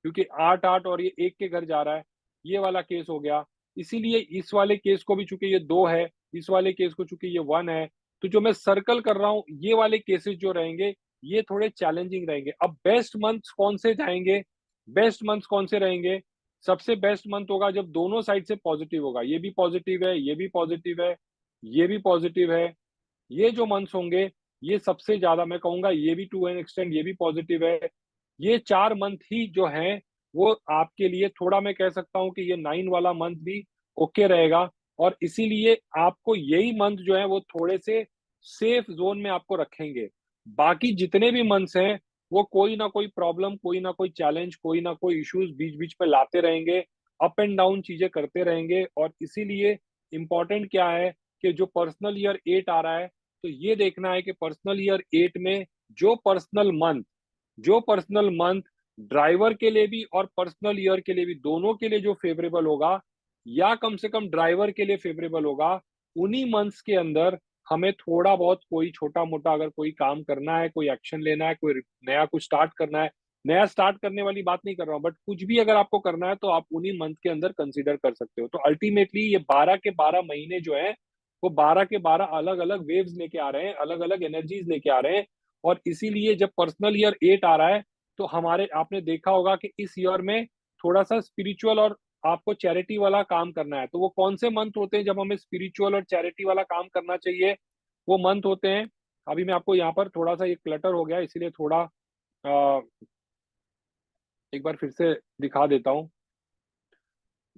क्योंकि 8 8 और ये 1 के घर जा रहा है, ये वाला केस हो गया। इसीलिए इस वाले केस को भी, चूंकि ये 2 है, इस वाले केस को चूंकि ये 1 है, तो जो मैं सर्कल कर रहा हूं ये वाले केसेस जो रहेंगे ये थोड़े चैलेंजिंग रहेंगे। अब बेस्ट मंथ्स कौन से जाएंगे, बेस्ट मंथ्स कौन से रहेंगे, सबसे बेस्ट मंथ होगा जब दोनों साइड से पॉजिटिव होगा, ये भी पॉजिटिव है, ये भी पॉजिटिव है, ये भी पॉजिटिव है। ये जो मंथ्स होंगे ये सबसे ज्यादा, मैं कहूंगा ये भी टू एन एक्सटेंड ये भी पॉजिटिव है। ये 4 मंथ ही जो हैं वो आपके लिए, थोड़ा मैं कह सकता हूं कि ये 9 वाला मंथ भी ओके रहेगा। और इसीलिए आपको यही मंथ जो है वो थोड़े से सेफ जोन में आपको रखेंगे। बाकी जितने भी मंथ्स हैं वो कोई ना कोई प्रॉब्लम, कोई ना कोई चैलेंज, कोई ना कोई इश्यूज बीच बीच में लाते रहेंगे, अप एंड डाउन चीजें करते रहेंगे। और इसीलिए इम्पोर्टेंट क्या है कि जो पर्सनल ईयर 8 आ रहा है, तो ये देखना है कि पर्सनल ईयर 8 में जो पर्सनल मंथ ड्राइवर के लिए भी और पर्सनल ईयर के लिए भी, दोनों के लिए जो फेवरेबल होगा, या कम से कम ड्राइवर के लिए फेवरेबल होगा, उन्हीं मंथ्स के अंदर हमें थोड़ा बहुत कोई छोटा मोटा अगर कोई काम करना है, कोई एक्शन लेना है, कोई नया कुछ स्टार्ट करना है, नया स्टार्ट करने वाली बात नहीं कर रहा हूँ, बट कुछ भी अगर आपको करना है तो आप उन्हीं मंथ के अंदर कंसीडर कर सकते हो। तो अल्टीमेटली ये 12 के 12 महीने जो है वो 12 के 12 अलग अलग वेव्स लेके आ रहे हैं, अलग अलग एनर्जीज लेके आ रहे हैं। और इसीलिए जब पर्सनल ईयर 8 आ रहा है तो हमारे, आपने देखा होगा कि इस ईयर में थोड़ा सा स्पिरिचुअल और आपको चैरिटी वाला काम करना है। तो वो कौन से मंथ होते हैं जब हमें स्पिरिचुअल और चैरिटी वाला काम करना चाहिए? वो मंथ होते हैं, अभी मैं आपको यहाँ पर थोड़ा सा ये क्लटर हो गया इसलिए थोड़ा एक बार फिर से दिखा देता हूँ।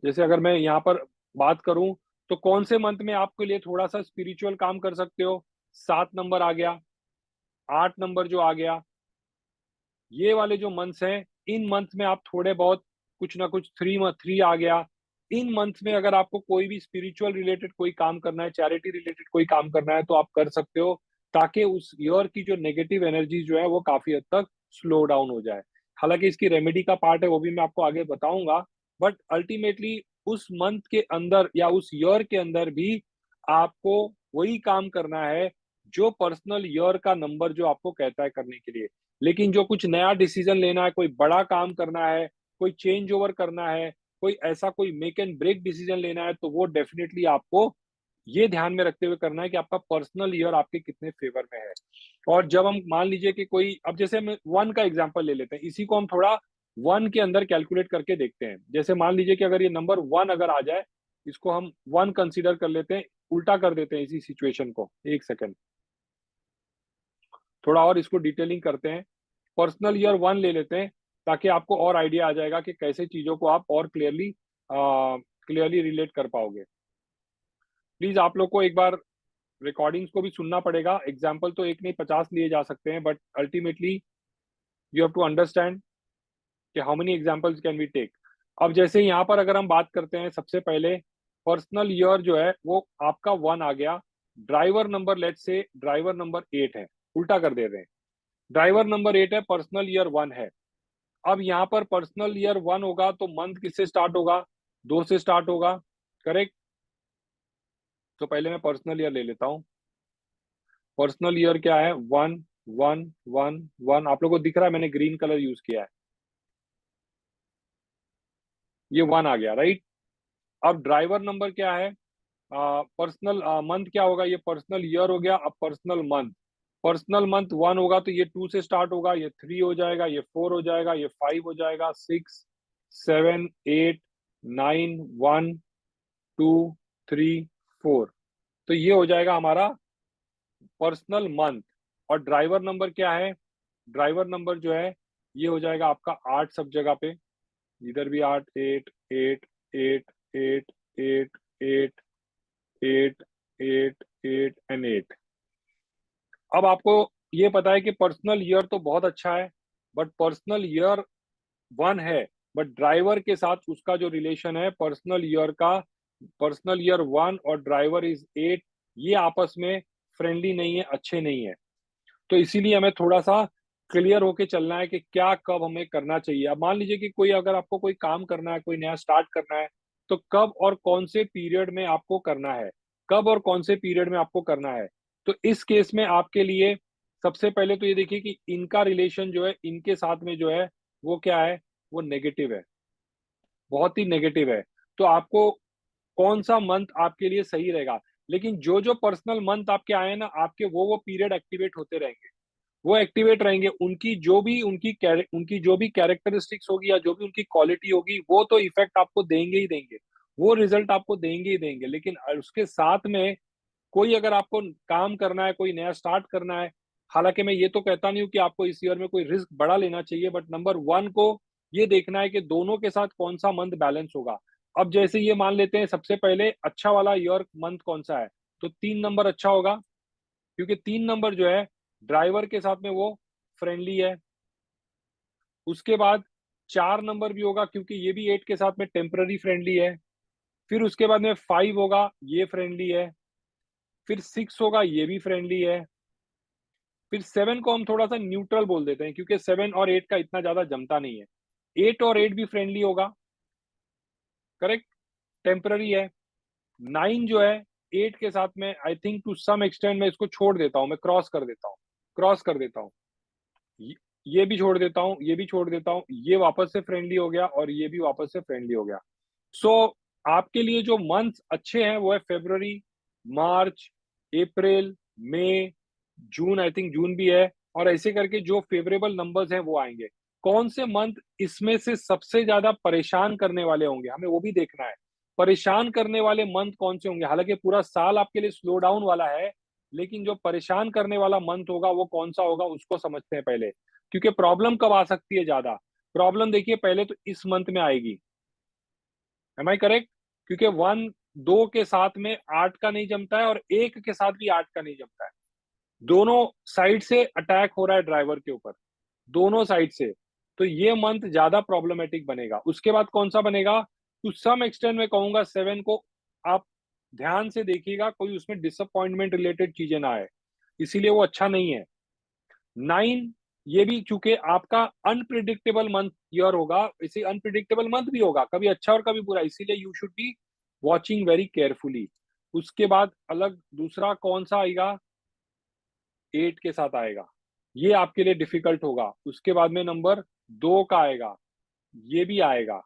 जैसे अगर मैं यहाँ पर बात करूं तो कौन से मंथ में आपके लिए थोड़ा सा स्पिरिचुअल काम कर सकते हो? 7 नंबर आ गया, 8 नंबर जो आ गया, ये वाले जो मंथ्स हैं, इन मंथ में आप थोड़े बहुत कुछ ना कुछ, 3 आ गया, इन मंथ में अगर आपको कोई भी स्पिरिचुअल रिलेटेड कोई काम करना है, चैरिटी रिलेटेड कोई काम करना है तो आप कर सकते हो, ताकि उस ईयर की जो नेगेटिव एनर्जी जो है वो काफी हद तक स्लो डाउन हो जाए। हालांकि इसकी रेमेडी का पार्ट है, वो भी मैं आपको आगे बताऊंगा, बट अल्टीमेटली उस मंथ के अंदर या उस ईयर के अंदर भी आपको वही काम करना है जो पर्सनल ईयर का नंबर जो आपको कहता है करने के लिए। लेकिन जो कुछ नया डिसीजन लेना है, कोई बड़ा काम करना है, कोई चेंज ओवर करना है, कोई ऐसा कोई मेक एंड ब्रेक डिसीजन लेना है, तो वो डेफिनेटली आपको ये ध्यान में रखते हुए करना है कि आपका पर्सनल ईयर आपके कितने फेवर में है। और जब हम मान लीजिए कि कोई, अब जैसे हम 1 का एग्जांपल ले लेते हैं, इसी को हम थोड़ा 1 के अंदर कैलकुलेट करके देखते हैं। जैसे मान लीजिए कि अगर ये नंबर 1 अगर आ जाए, इसको हम 1 कंसीडर कर लेते हैं, उल्टा कर देते हैं इसी सिचुएशन को। एक सेकेंड, थोड़ा और इसको डिटेलिंग करते हैं। पर्सनल ईयर 1 ले लेते हैं ताकि आपको और आइडिया आ जाएगा कि कैसे चीजों को आप और क्लियरली रिलेट कर पाओगे। प्लीज आप लोग को एक बार रिकॉर्डिंग्स को भी सुनना पड़ेगा। एग्जाम्पल तो एक नहीं 50 लिए जा सकते हैं, but ultimately you have to understand कि how many examples can we take. अब जैसे यहाँ पर अगर हम बात करते हैं, सबसे पहले पर्सनल ईयर जो है वो आपका 1 आ गया, driver number, let's say driver number 8 है, उल्टा कर दे रहे हैं, ड्राइवर नंबर 8 है, पर्सनल ईयर 1 है। अब यहाँ पर पर्सनल ईयर 1 होगा तो मंथ किससे स्टार्ट होगा? 2 से स्टार्ट होगा, करेक्ट? तो पहले मैं पर्सनल ईयर ले लेता हूँ। पर्सनल ईयर क्या है? 1 1 1 1। आप लोगों को दिख रहा है मैंने ग्रीन कलर यूज किया है, ये 1 आ गया, राइट? अब ड्राइवर नंबर क्या है? पर्सनल मंथ क्या होगा? ये पर्सनल ईयर हो गया। अब पर्सनल मंथ, पर्सनल मंथ 1 होगा तो ये 2 से स्टार्ट होगा, ये 3 हो जाएगा, ये 4 हो जाएगा, ये 5 हो जाएगा, 6 7 8 9 1 2 3 4। तो ये हो जाएगा हमारा पर्सनल मंथ। और ड्राइवर नंबर क्या है? ड्राइवर नंबर जो है ये हो जाएगा आपका 8 सब जगह पे, इधर भी 8 8 8 8 8 8 8 8 8 8 एंड 8। अब आपको ये पता है कि पर्सनल ईयर तो बहुत अच्छा है, बट पर्सनल ईयर 1 है, बट ड्राइवर के साथ उसका जो रिलेशन है पर्सनल ईयर का, पर्सनल ईयर 1 और ड्राइवर इज 8, ये आपस में फ्रेंडली नहीं है, अच्छे नहीं है। तो इसीलिए हमें थोड़ा सा क्लियर होके चलना है कि क्या कब हमें करना चाहिए। अब मान लीजिए कि कोई, अगर आपको कोई काम करना है, कोई नया स्टार्ट करना है, तो कब और कौन से पीरियड में आपको करना है, कब और कौन से पीरियड में आपको करना है। तो इस केस में आपके लिए सबसे पहले तो ये देखिए कि इनका रिलेशन जो है, इनके साथ में जो है वो क्या है? वो नेगेटिव है, बहुत ही नेगेटिव है। तो आपको कौन सा मंथ आपके लिए सही रहेगा? लेकिन जो जो पर्सनल मंथ आपके आए हैं ना, आपके वो पीरियड एक्टिवेट होते रहेंगे, वो एक्टिवेट रहेंगे। उनकी जो भी उनकी जो भी कैरेक्टरिस्टिक्स होगी या जो भी उनकी क्वालिटी होगी, वो तो इफेक्ट आपको देंगे ही देंगे, वो रिजल्ट आपको देंगे ही देंगे। लेकिन उसके साथ में कोई अगर आपको काम करना है, कोई नया स्टार्ट करना है, हालांकि मैं ये तो कहता नहीं हूँ कि आपको इस ईयर में कोई रिस्क बड़ा लेना चाहिए, बट नंबर 1 को ये देखना है कि दोनों के साथ कौन सा मंथ बैलेंस होगा। अब जैसे ये मान लेते हैं सबसे पहले अच्छा वाला ईयर मंथ कौन सा है, तो 3 नंबर अच्छा होगा, क्योंकि 3 नंबर जो है ड्राइवर के साथ में वो फ्रेंडली है। उसके बाद 4 नंबर भी होगा क्योंकि ये भी 8 के साथ में टेम्पररी फ्रेंडली है। फिर उसके बाद में 5 होगा, ये फ्रेंडली है। फिर 6 होगा, ये भी फ्रेंडली है। फिर 7 को हम थोड़ा सा न्यूट्रल बोल देते हैं, क्योंकि 7 और 8 का इतना ज्यादा जमता नहीं है। 8 और 8 भी फ्रेंडली होगा, करेक्ट, टेम्पररी है। 9 जो है 8 के साथ में I think to some extent मैं इसको छोड़ देता हूँ, मैं क्रॉस कर देता हूँ, क्रॉस कर देता हूँ। ये ये भी छोड़ देता हूँ, ये भी छोड़ देता हूँ, ये वापस से फ्रेंडली हो गया और ये भी वापस से फ्रेंडली हो गया। सो आपके लिए जो मंथ्स अच्छे हैं वो है February, March, April, May, June, I think जून भी है, और ऐसे करके जो फेवरेबल नंबर्स हैं वो आएंगे। कौन से मंथ इसमें से सबसे ज्यादा परेशान करने वाले होंगे, हमें वो भी देखना है। परेशान करने वाले मंथ कौन से होंगे, हालांकि पूरा साल आपके लिए स्लो डाउन वाला है, लेकिन जो परेशान करने वाला मंथ होगा वो कौन सा होगा उसको समझते हैं पहले। क्योंकि प्रॉब्लम कब आ सकती है ज्यादा, प्रॉब्लम देखिए पहले तो इस मंथ में आएगी, एम आई करेक्ट? क्योंकि 1 2 के साथ में 8 का नहीं जमता है और 1 के साथ भी 8 का नहीं जमता है। दोनों साइड से अटैक हो रहा है ड्राइवर के ऊपर, दोनों साइड से। तो ये मंथ ज्यादा प्रॉब्लमेटिक बनेगा। उसके बाद कौन सा बनेगा, टू सम एक्सटेंट मैं कहूंगा 7 को आप ध्यान से देखिएगा, कोई उसमें डिसअपॉइंटमेंट रिलेटेड चीजें ना आए, इसीलिए वो अच्छा नहीं है। 9 ये भी चूंकि आपका अनप्रिडिक्टेबल मंथ ईयर होगा, इसे अनप्रिडिक्टेबल मंथ भी होगा, कभी अच्छा और कभी बुरा, इसीलिए you should be watching very carefully. उसके बाद अलग दूसरा कौन सा आएगा, 8 के साथ आएगा, ये आपके लिए डिफिकल्ट होगा। उसके बाद में नंबर 2 का आएगा, ये भी आएगा।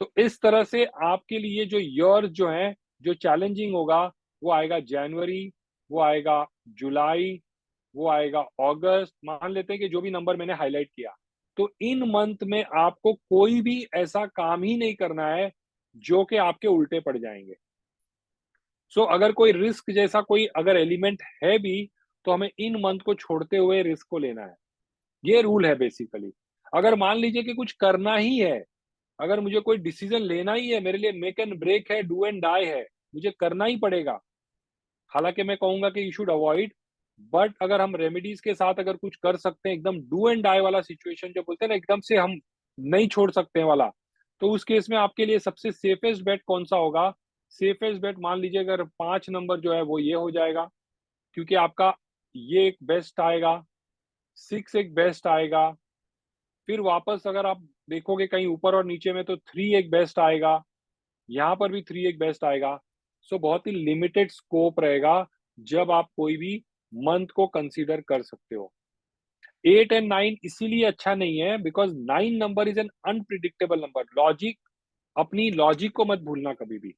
तो इस तरह से आपके लिए जो ईयर जो है जो चैलेंजिंग होगा, वो आएगा जनवरी, वो आएगा जुलाई, वो आएगा अगस्त, मान लेते हैं कि जो भी नंबर मैंने हाईलाइट किया। तो इन मंथ में आपको कोई भी ऐसा काम ही नहीं करना है जो कि आपके उल्टे पड़ जाएंगे। सो अगर कोई रिस्क जैसा कोई अगर एलिमेंट है भी, तो हमें इन मंथ को छोड़ते हुए रिस्क को लेना है। ये रूल है बेसिकली। अगर मान लीजिए कि कुछ करना ही है, अगर मुझे कोई डिसीजन लेना ही है, मेरे लिए मेक एंड ब्रेक है, डू एंड डाई है, मुझे करना ही पड़ेगा, हालांकि मैं कहूंगा कि यू शुड अवॉइड। बट अगर हम रेमेडीज के साथ अगर कुछ कर सकते हैं, एकदम डू एंड डाई वाला सिचुएशन जो बोलते हैं ना, एकदम से हम नहीं छोड़ सकते हैं वाला, तो उस केस में आपके लिए सबसे सेफेस्ट बेट कौन सा होगा? सेफेस्ट बेट मान लीजिए अगर 5 नंबर जो है वो ये हो जाएगा, क्योंकि आपका ये एक बेस्ट आएगा, 6 एक बेस्ट आएगा, फिर वापस अगर आप देखोगे कहीं ऊपर और नीचे में तो 3 एक बेस्ट आएगा, यहाँ पर भी 3 एक बेस्ट आएगा। सो बहुत ही लिमिटेड स्कोप रहेगा जब आप कोई भी मंथ को कंसीडर कर सकते हो। 8 एंड 9 इसीलिए अच्छा नहीं है because 9 number is an unpredictable number. Logic, अपनी लॉजिक को मत भूलना कभी भी।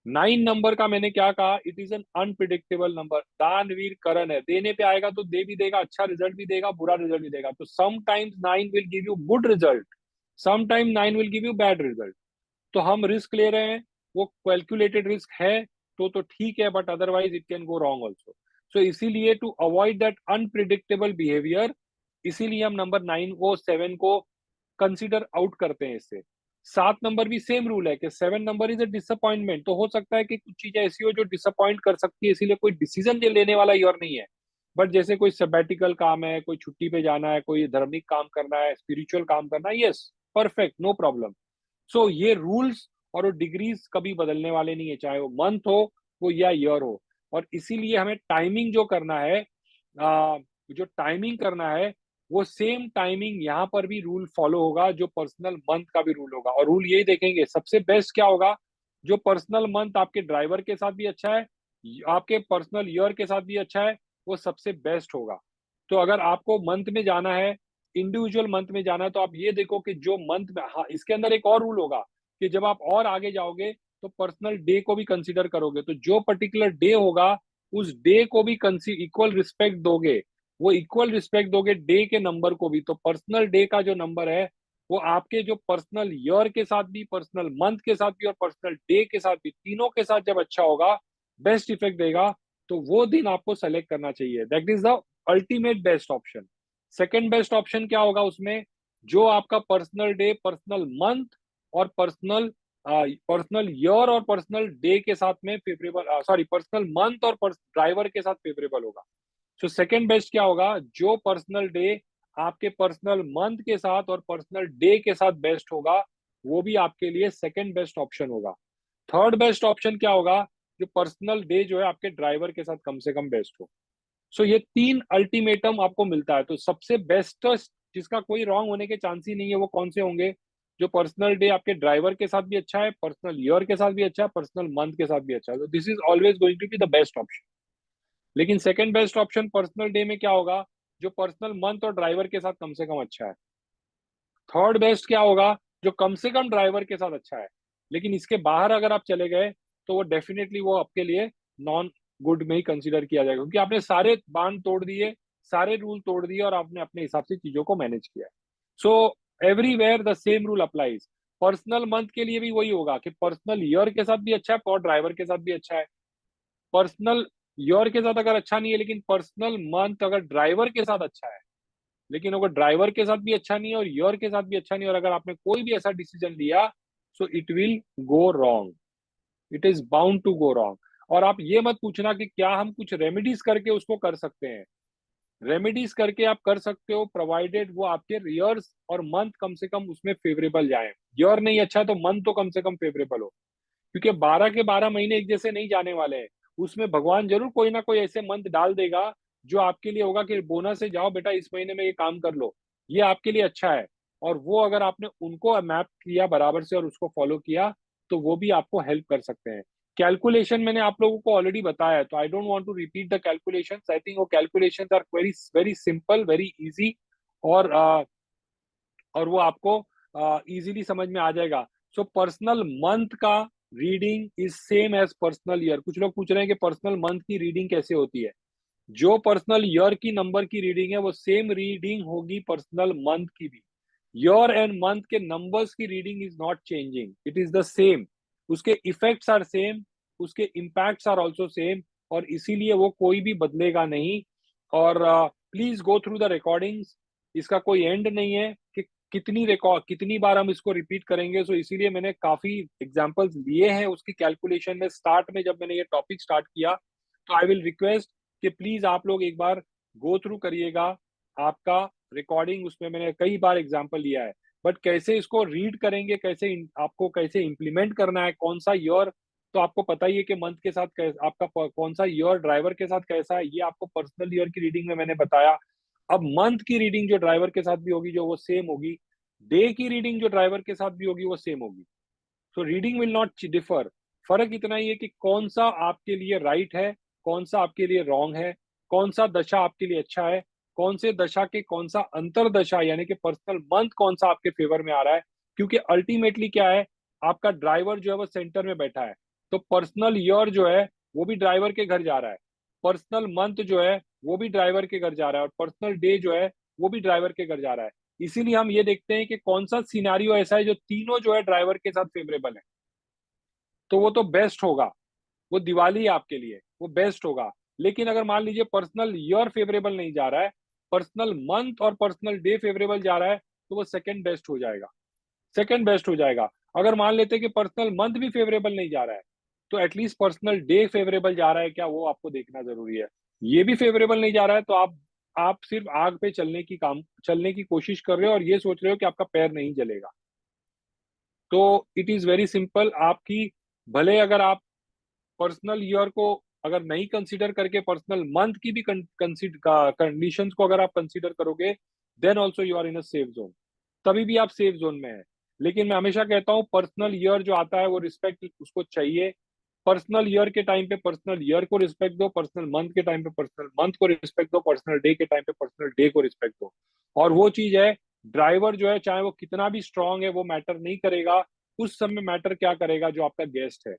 9 नंबर का मैंने क्या कहा, it is an unpredictable number. दानवीर करण है, देने पे आएगा तो दे भी देगा, अच्छा रिजल्ट भी देगा, बुरा रिजल्ट भी देगा। तो sometimes 9 will give you good result, sometime 9 will give you bad result. तो हम रिस्क ले रहे हैं, वो कैलकुलेटेड रिस्क है तो ठीक है, but otherwise it can go wrong also. So इसीलिए to avoid that unpredictable behaviour, इसीलिए हम नंबर 9 को 7 को कंसिडर आउट करते हैं इससे। 7 नंबर भी सेम रूल है कि 7 नंबर इज अ डिसअपॉइंटमेंट। तो हो सकता है कि कुछ चीजें ऐसी हो जो डिसअपॉइंट कर सकती है, इसीलिए कोई डिसीजन लेने वाला ईयर नहीं है। बट जैसे कोई सबैटिकल काम है, कोई छुट्टी पे जाना है, कोई धार्मिक काम करना है, स्पिरिचुअल काम करना है, यस, परफेक्ट, नो प्रॉब्लम। सो ये रूल्स और वो डिग्रीज कभी बदलने वाले नहीं है, चाहे वो मंथ हो वो या ईयर हो। और इसीलिए हमें टाइमिंग जो करना है, जो टाइमिंग करना है, वो सेम टाइमिंग यहाँ पर भी रूल फॉलो होगा जो पर्सनल मंथ का भी रूल होगा। और रूल यही देखेंगे सबसे बेस्ट क्या होगा, जो पर्सनल मंथ आपके ड्राइवर के साथ भी अच्छा है, आपके पर्सनल ईयर के साथ भी अच्छा है, वो सबसे बेस्ट होगा। तो अगर आपको मंथ में जाना है, इंडिविजुअल मंथ में जाना है, तो आप ये देखो कि जो मंथ में, हाँ इसके अंदर एक और रूल होगा कि जब आप और आगे जाओगे तो पर्सनल डे को भी कंसीडर करोगे, तो जो पर्टिकुलर डे होगा उस डे को भी इक्वल रिस्पेक्ट दोगे, वो इक्वल रिस्पेक्ट दोगे डे के नंबर को भी। तो पर्सनल डे का जो नंबर है वो आपके जो पर्सनल ईयर के साथ भी, पर्सनल मंथ के साथ भी और पर्सनल डे के साथ भी, तीनों के साथ जब अच्छा होगा, बेस्ट इफेक्ट देगा, तो वो दिन आपको सेलेक्ट करना चाहिए। That is the ultimate best option. Second best option क्या होगा उसमें, जो आपका पर्सनल डे, पर्सनल मंथ और पर्सनल ईयर और पर्सनल डे के साथ में फेवरेबल, सॉरी पर्सनल मंथ और ड्राइवर के साथ फेवरेबल होगा। सो सेकेंड बेस्ट क्या होगा, जो पर्सनल डे आपके पर्सनल मंथ के साथ और पर्सनल डे के साथ बेस्ट होगा, वो भी आपके लिए सेकेंड बेस्ट ऑप्शन होगा। थर्ड बेस्ट ऑप्शन क्या होगा, जो पर्सनल डे जो है आपके ड्राइवर के साथ कम से कम बेस्ट हो। सो ये 3 अल्टीमेटम आपको मिलता है। तो सबसे बेस्टेस्ट, जिसका कोई रॉन्ग होने के चांस ही नहीं है, वो कौन से होंगे? जो पर्सनल डे आपके ड्राइवर के साथ भी अच्छा है, पर्सनल ईयर के साथ भी अच्छा है, पर्सनल मंथ के साथ भी अच्छा है। तो this is always going to be the best option. लेकिन second best option personal day में क्या होगा? जो पर्सनल मंथ और ड्राइवर के साथ कम से कम अच्छा है। थर्ड बेस्ट क्या होगा? जो कम से कम ड्राइवर के साथ अच्छा है, लेकिन इसके बाहर अगर आप चले गए तो वो डेफिनेटली वो आपके लिए नॉन गुड में ही कंसीडर किया जाएगा, क्योंकि आपने सारे बांध तोड़ दिए, सारे रूल तोड़ दिए और आपने अपने हिसाब से चीजों को मैनेज किया है। So everywhere the same rule applies. Personal month के लिए भी वही होगा कि पर्सनल ईयर के साथ भी अच्छा है और ड्राइवर के साथ भी अच्छा है। पर्सनल ईयर के साथ अगर अच्छा नहीं है, लेकिन पर्सनल मंथ अगर ड्राइवर के साथ अच्छा है, लेकिन अगर ड्राइवर के साथ भी अच्छा नहीं है और ईयर के साथ भी अच्छा नहीं है, और अगर आपने कोई भी ऐसा डिसीजन लिया, so it will go wrong, it is bound to go wrong. और आप ये मत पूछना कि क्या हम कुछ रेमेडीज करके उसको कर सकते हैं। रेमेडीज करके आप कर सकते हो, प्रोवाइडेड वो आपके ईयर्स और मंथ कम से कम उसमें फेवरेबल जाए। ईयर नहीं अच्छा है तो मंथ तो कम से कम फेवरेबल हो, क्योंकि 12 के 12 महीने एक जैसे नहीं जाने वाले हैं। उसमें भगवान जरूर कोई ना कोई ऐसे मंथ डाल देगा जो आपके लिए होगा कि बोनस से जाओ बेटा, इस महीने में ये काम कर लो, ये आपके लिए अच्छा है। और वो अगर आपने उनको मैप किया बराबर से और उसको फॉलो किया, तो वो भी आपको हेल्प कर सकते हैं। कैलकुलेशन मैंने आप लोगों को ऑलरेडी बताया है, तो I don't want to repeat the calculations. I think वो calculations are very very simple, very easy, और और वो आपको इजीली समझ में आ जाएगा। सो पर्सनल मंथ का reading is same as personal year. कुछ लोग पूछ रहे हैं कि पर्सनल मंथ की रीडिंग कैसे होती है। जो पर्सनल ईयर की नंबर की रीडिंग है, वो सेम रीडिंग होगी पर्सनल मंथ की भी। ईयर एंड मंथ के नंबर्स की reading is not changing, it is the same. उसके इफेक्ट्स आर सेम, उसके इम्पैक्ट्स आर ऑल्सो सेम, और इसीलिए वो कोई भी बदलेगा नहीं। और please go through the recordings. इसका कोई एंड नहीं है कि कितनी बार हम इसको रिपीट करेंगे। सो इसीलिए मैंने काफी एग्जांपल्स लिए हैं उसकी कैलकुलेशन में। स्टार्ट में जब मैंने ये टॉपिक स्टार्ट किया, तो आई विल रिक्वेस्ट कि प्लीज आप लोग एक बार गो थ्रू करिएगा आपका रिकॉर्डिंग। उसमें मैंने कई बार एग्जांपल लिया है, बट कैसे इसको रीड करेंगे, आपको कैसे इंप्लीमेंट करना है, कौन सा ईयर, तो आपको पता ही है कि मंथ के साथ आपका कौन सा ईयर ड्राइवर के साथ कैसा है, ये आपको पर्सनल ईयर की रीडिंग में मैंने बताया। अब मंथ की रीडिंग जो ड्राइवर के साथ भी होगी, जो वो सेम होगी। डे की रीडिंग जो ड्राइवर के साथ भी होगी, वो सेम होगी। So reading will not differ. फर्क इतना ही है कि कौन सा आपके लिए राइट है, कौन सा आपके लिए रॉन्ग है, कौन सा दशा आपके लिए अच्छा है, कौन से दशा के कौन सा अंतर दशा, यानी कि पर्सनल मंथ कौन सा आपके फेवर में आ रहा है। क्योंकि अल्टीमेटली क्या है, आपका ड्राइवर जो है वो सेंटर में बैठा है। तो पर्सनल ईयर जो है वो भी ड्राइवर के घर जा रहा है, पर्सनल मंथ जो है वो भी ड्राइवर के घर जा रहा है, और पर्सनल डे जो है वो भी ड्राइवर के घर जा रहा है। इसीलिए हम ये देखते हैं कि कौन सा सिनारियो ऐसा है जो तीनों जो है ड्राइवर के साथ फेवरेबल है, तो वो तो बेस्ट होगा। वो दिवाली है आपके लिए, वो बेस्ट होगा। लेकिन अगर मान लीजिए पर्सनल ईयर फेवरेबल नहीं जा रहा है, पर्सनल मंथ और पर्सनल डे फेवरेबल जा रहा है, तो वो सेकंड बेस्ट हो जाएगा, सेकंड बेस्ट हो जाएगा। अगर मान लेते हैं कि पर्सनल मंथ भी फेवरेबल नहीं जा रहा है, तो एटलीस्ट पर्सनल डे फेवरेबल जा रहा है क्या, वो आपको देखना जरूरी है। ये भी फेवरेबल नहीं जा रहा है, तो आप सिर्फ आग पे चलने की कोशिश कर रहे हो और ये सोच रहे हो कि आपका पैर नहीं जलेगा। तो इट इज वेरी सिंपल। आपकी भले अगर आप पर्सनल ईयर को अगर नहीं कंसीडर करके पर्सनल मंथ की भी कंडीशंस को अगर आप कंसीडर करोगे, then also you are in a safe zone, तभी भी आप सेफ जोन में है। लेकिन मैं हमेशा कहता हूँ पर्सनल ईयर जो आता है वो रिस्पेक्ट उसको चाहिए। पर्सनल ईयर के टाइम पे पर्सनल ईयर को रिस्पेक्ट दो, पर्सनल मंथ के टाइम पे पर्सनल मंथ को रिस्पेक्ट दो, पर्सनल डे के टाइम पे पर्सनल डे को रिस्पेक्ट दो। और वो चीज है, ड्राइवर जो है चाहे वो कितना भी स्ट्रांग है वो मैटर नहीं करेगा। उस समय मैटर क्या करेगा, जो आपका गेस्ट है,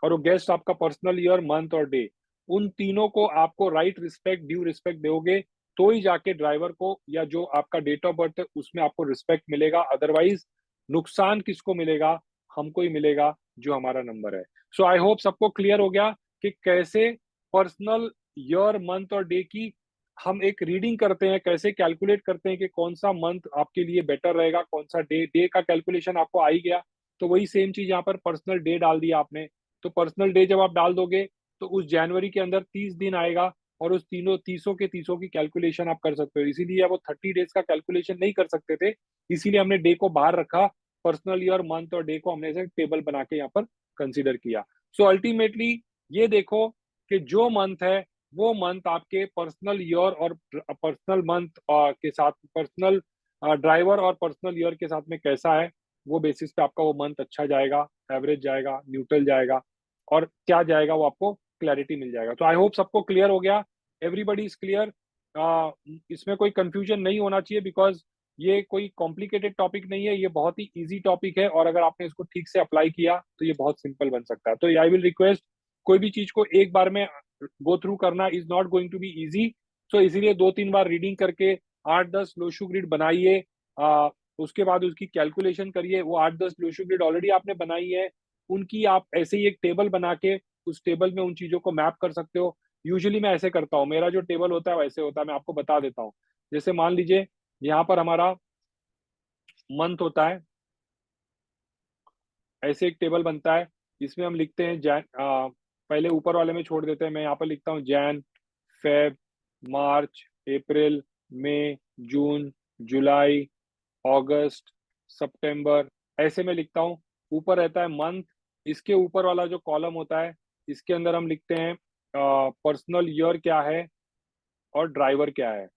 और वो गेस्ट आपका पर्सनल ईयर, मंथ और डे, उन तीनों को आपको राइट रिस्पेक्ट, ड्यू रिस्पेक्ट दोगे, तो ही जाके ड्राइवर को या जो आपका डेट ऑफ बर्थ है उसमें आपको रिस्पेक्ट मिलेगा। अदरवाइज नुकसान किसको मिलेगा? हमको ही मिलेगा, जो हमारा नंबर है। सो आई होप सबको क्लियर हो गया कि कैसे पर्सनल ईयर, मंथ और डे की हम एक रीडिंग करते हैं, कैसे कैलकुलेट करते हैं कि कौन सा मंथ आपके लिए बेटर रहेगा, कौन सा डे। डे का कैलकुलेशन आपको आ ही गया, तो वही सेम चीज यहाँ पर पर्सनल डे डाल दिया आपने। तो पर्सनल डे जब आप डाल दोगे, तो उस जनवरी के अंदर 30 दिन आएगा, और उस तीसों की कैलकुलेशन आप कर सकते हो। इसीलिए वो 30 डेज का कैलकुलेशन नहीं कर सकते थे, इसीलिए हमने डे को बाहर रखा। पर्सनल ईयर, मंथ और डे को हमने ऐसे टेबल बना के यहाँ पर कंसिडर किया। सो अल्टीमेटली ये देखो कि जो मंथ है वो मंथ आपके पर्सनल ईयर और पर्सनल मंथ के साथ, पर्सनल ड्राइवर और पर्सनल ईयर के साथ में कैसा है, वो बेसिस पे आपका वो मंथ अच्छा जाएगा, एवरेज जाएगा, न्यूट्रल जाएगा, और क्या जाएगा वो आपको क्लैरिटी मिल जाएगा। तो आई होप सबको क्लियर हो गया, एवरीबडी इज क्लियर। इसमें कोई कंफ्यूजन नहीं होना चाहिए, बिकॉज ये कोई कॉम्प्लिकेटेड टॉपिक नहीं है, ये बहुत ही इजी टॉपिक है, और अगर आपने इसको ठीक से अप्लाई किया तो ये बहुत सिंपल बन सकता है। तो आई विल रिक्वेस्ट, कोई भी चीज को एक बार में गो थ्रू करना is not going to be easy. So इसीलिए 2-3 बार रीडिंग करके 8-10 लोशू ग्रिड बनाइए, उसके बाद उसकी कैलकुलेशन करिए। वो 8-10 लोशू ग्रिड ऑलरेडी आपने बनाई है, उनकी आप ऐसे ही एक टेबल बना के उस टेबल में उन चीजों को मैप कर सकते हो। यूजुअली मैं ऐसे करता हूँ, मेरा जो टेबल होता है वैसे होता है, मैं आपको बता देता हूँ। जैसे मान लीजिए यहाँ पर हमारा मंथ होता है, ऐसे एक टेबल बनता है, इसमें हम लिखते हैं पहले ऊपर वाले में छोड़ देते हैं, मैं यहाँ पर लिखता हूँ जैन, फेब, मार्च, अप्रैल, मई, जून, जुलाई, अगस्त, सितंबर, ऐसे में लिखता हूँ। ऊपर रहता है मंथ, इसके ऊपर वाला जो कॉलम होता है, इसके अंदर हम लिखते हैं पर्सनल ईयर क्या है और ड्राइवर क्या है,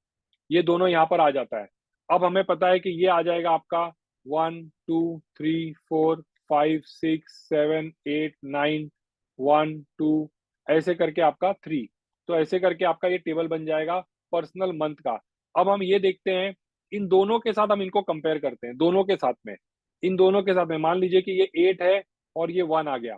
ये दोनों यहाँ पर आ जाता है। अब हमें पता है कि ये आ जाएगा आपका 1 2 3 4 5 6 7 8 9, 1 2, ऐसे करके आपका 3। तो ऐसे करके आपका ये टेबल बन जाएगा पर्सनल मंथ का। अब हम ये देखते हैं, इन दोनों के साथ हम इनको कंपेयर करते हैं, दोनों के साथ में, इन दोनों के साथ में मान लीजिए कि ये 8 है और ये 1 आ गया।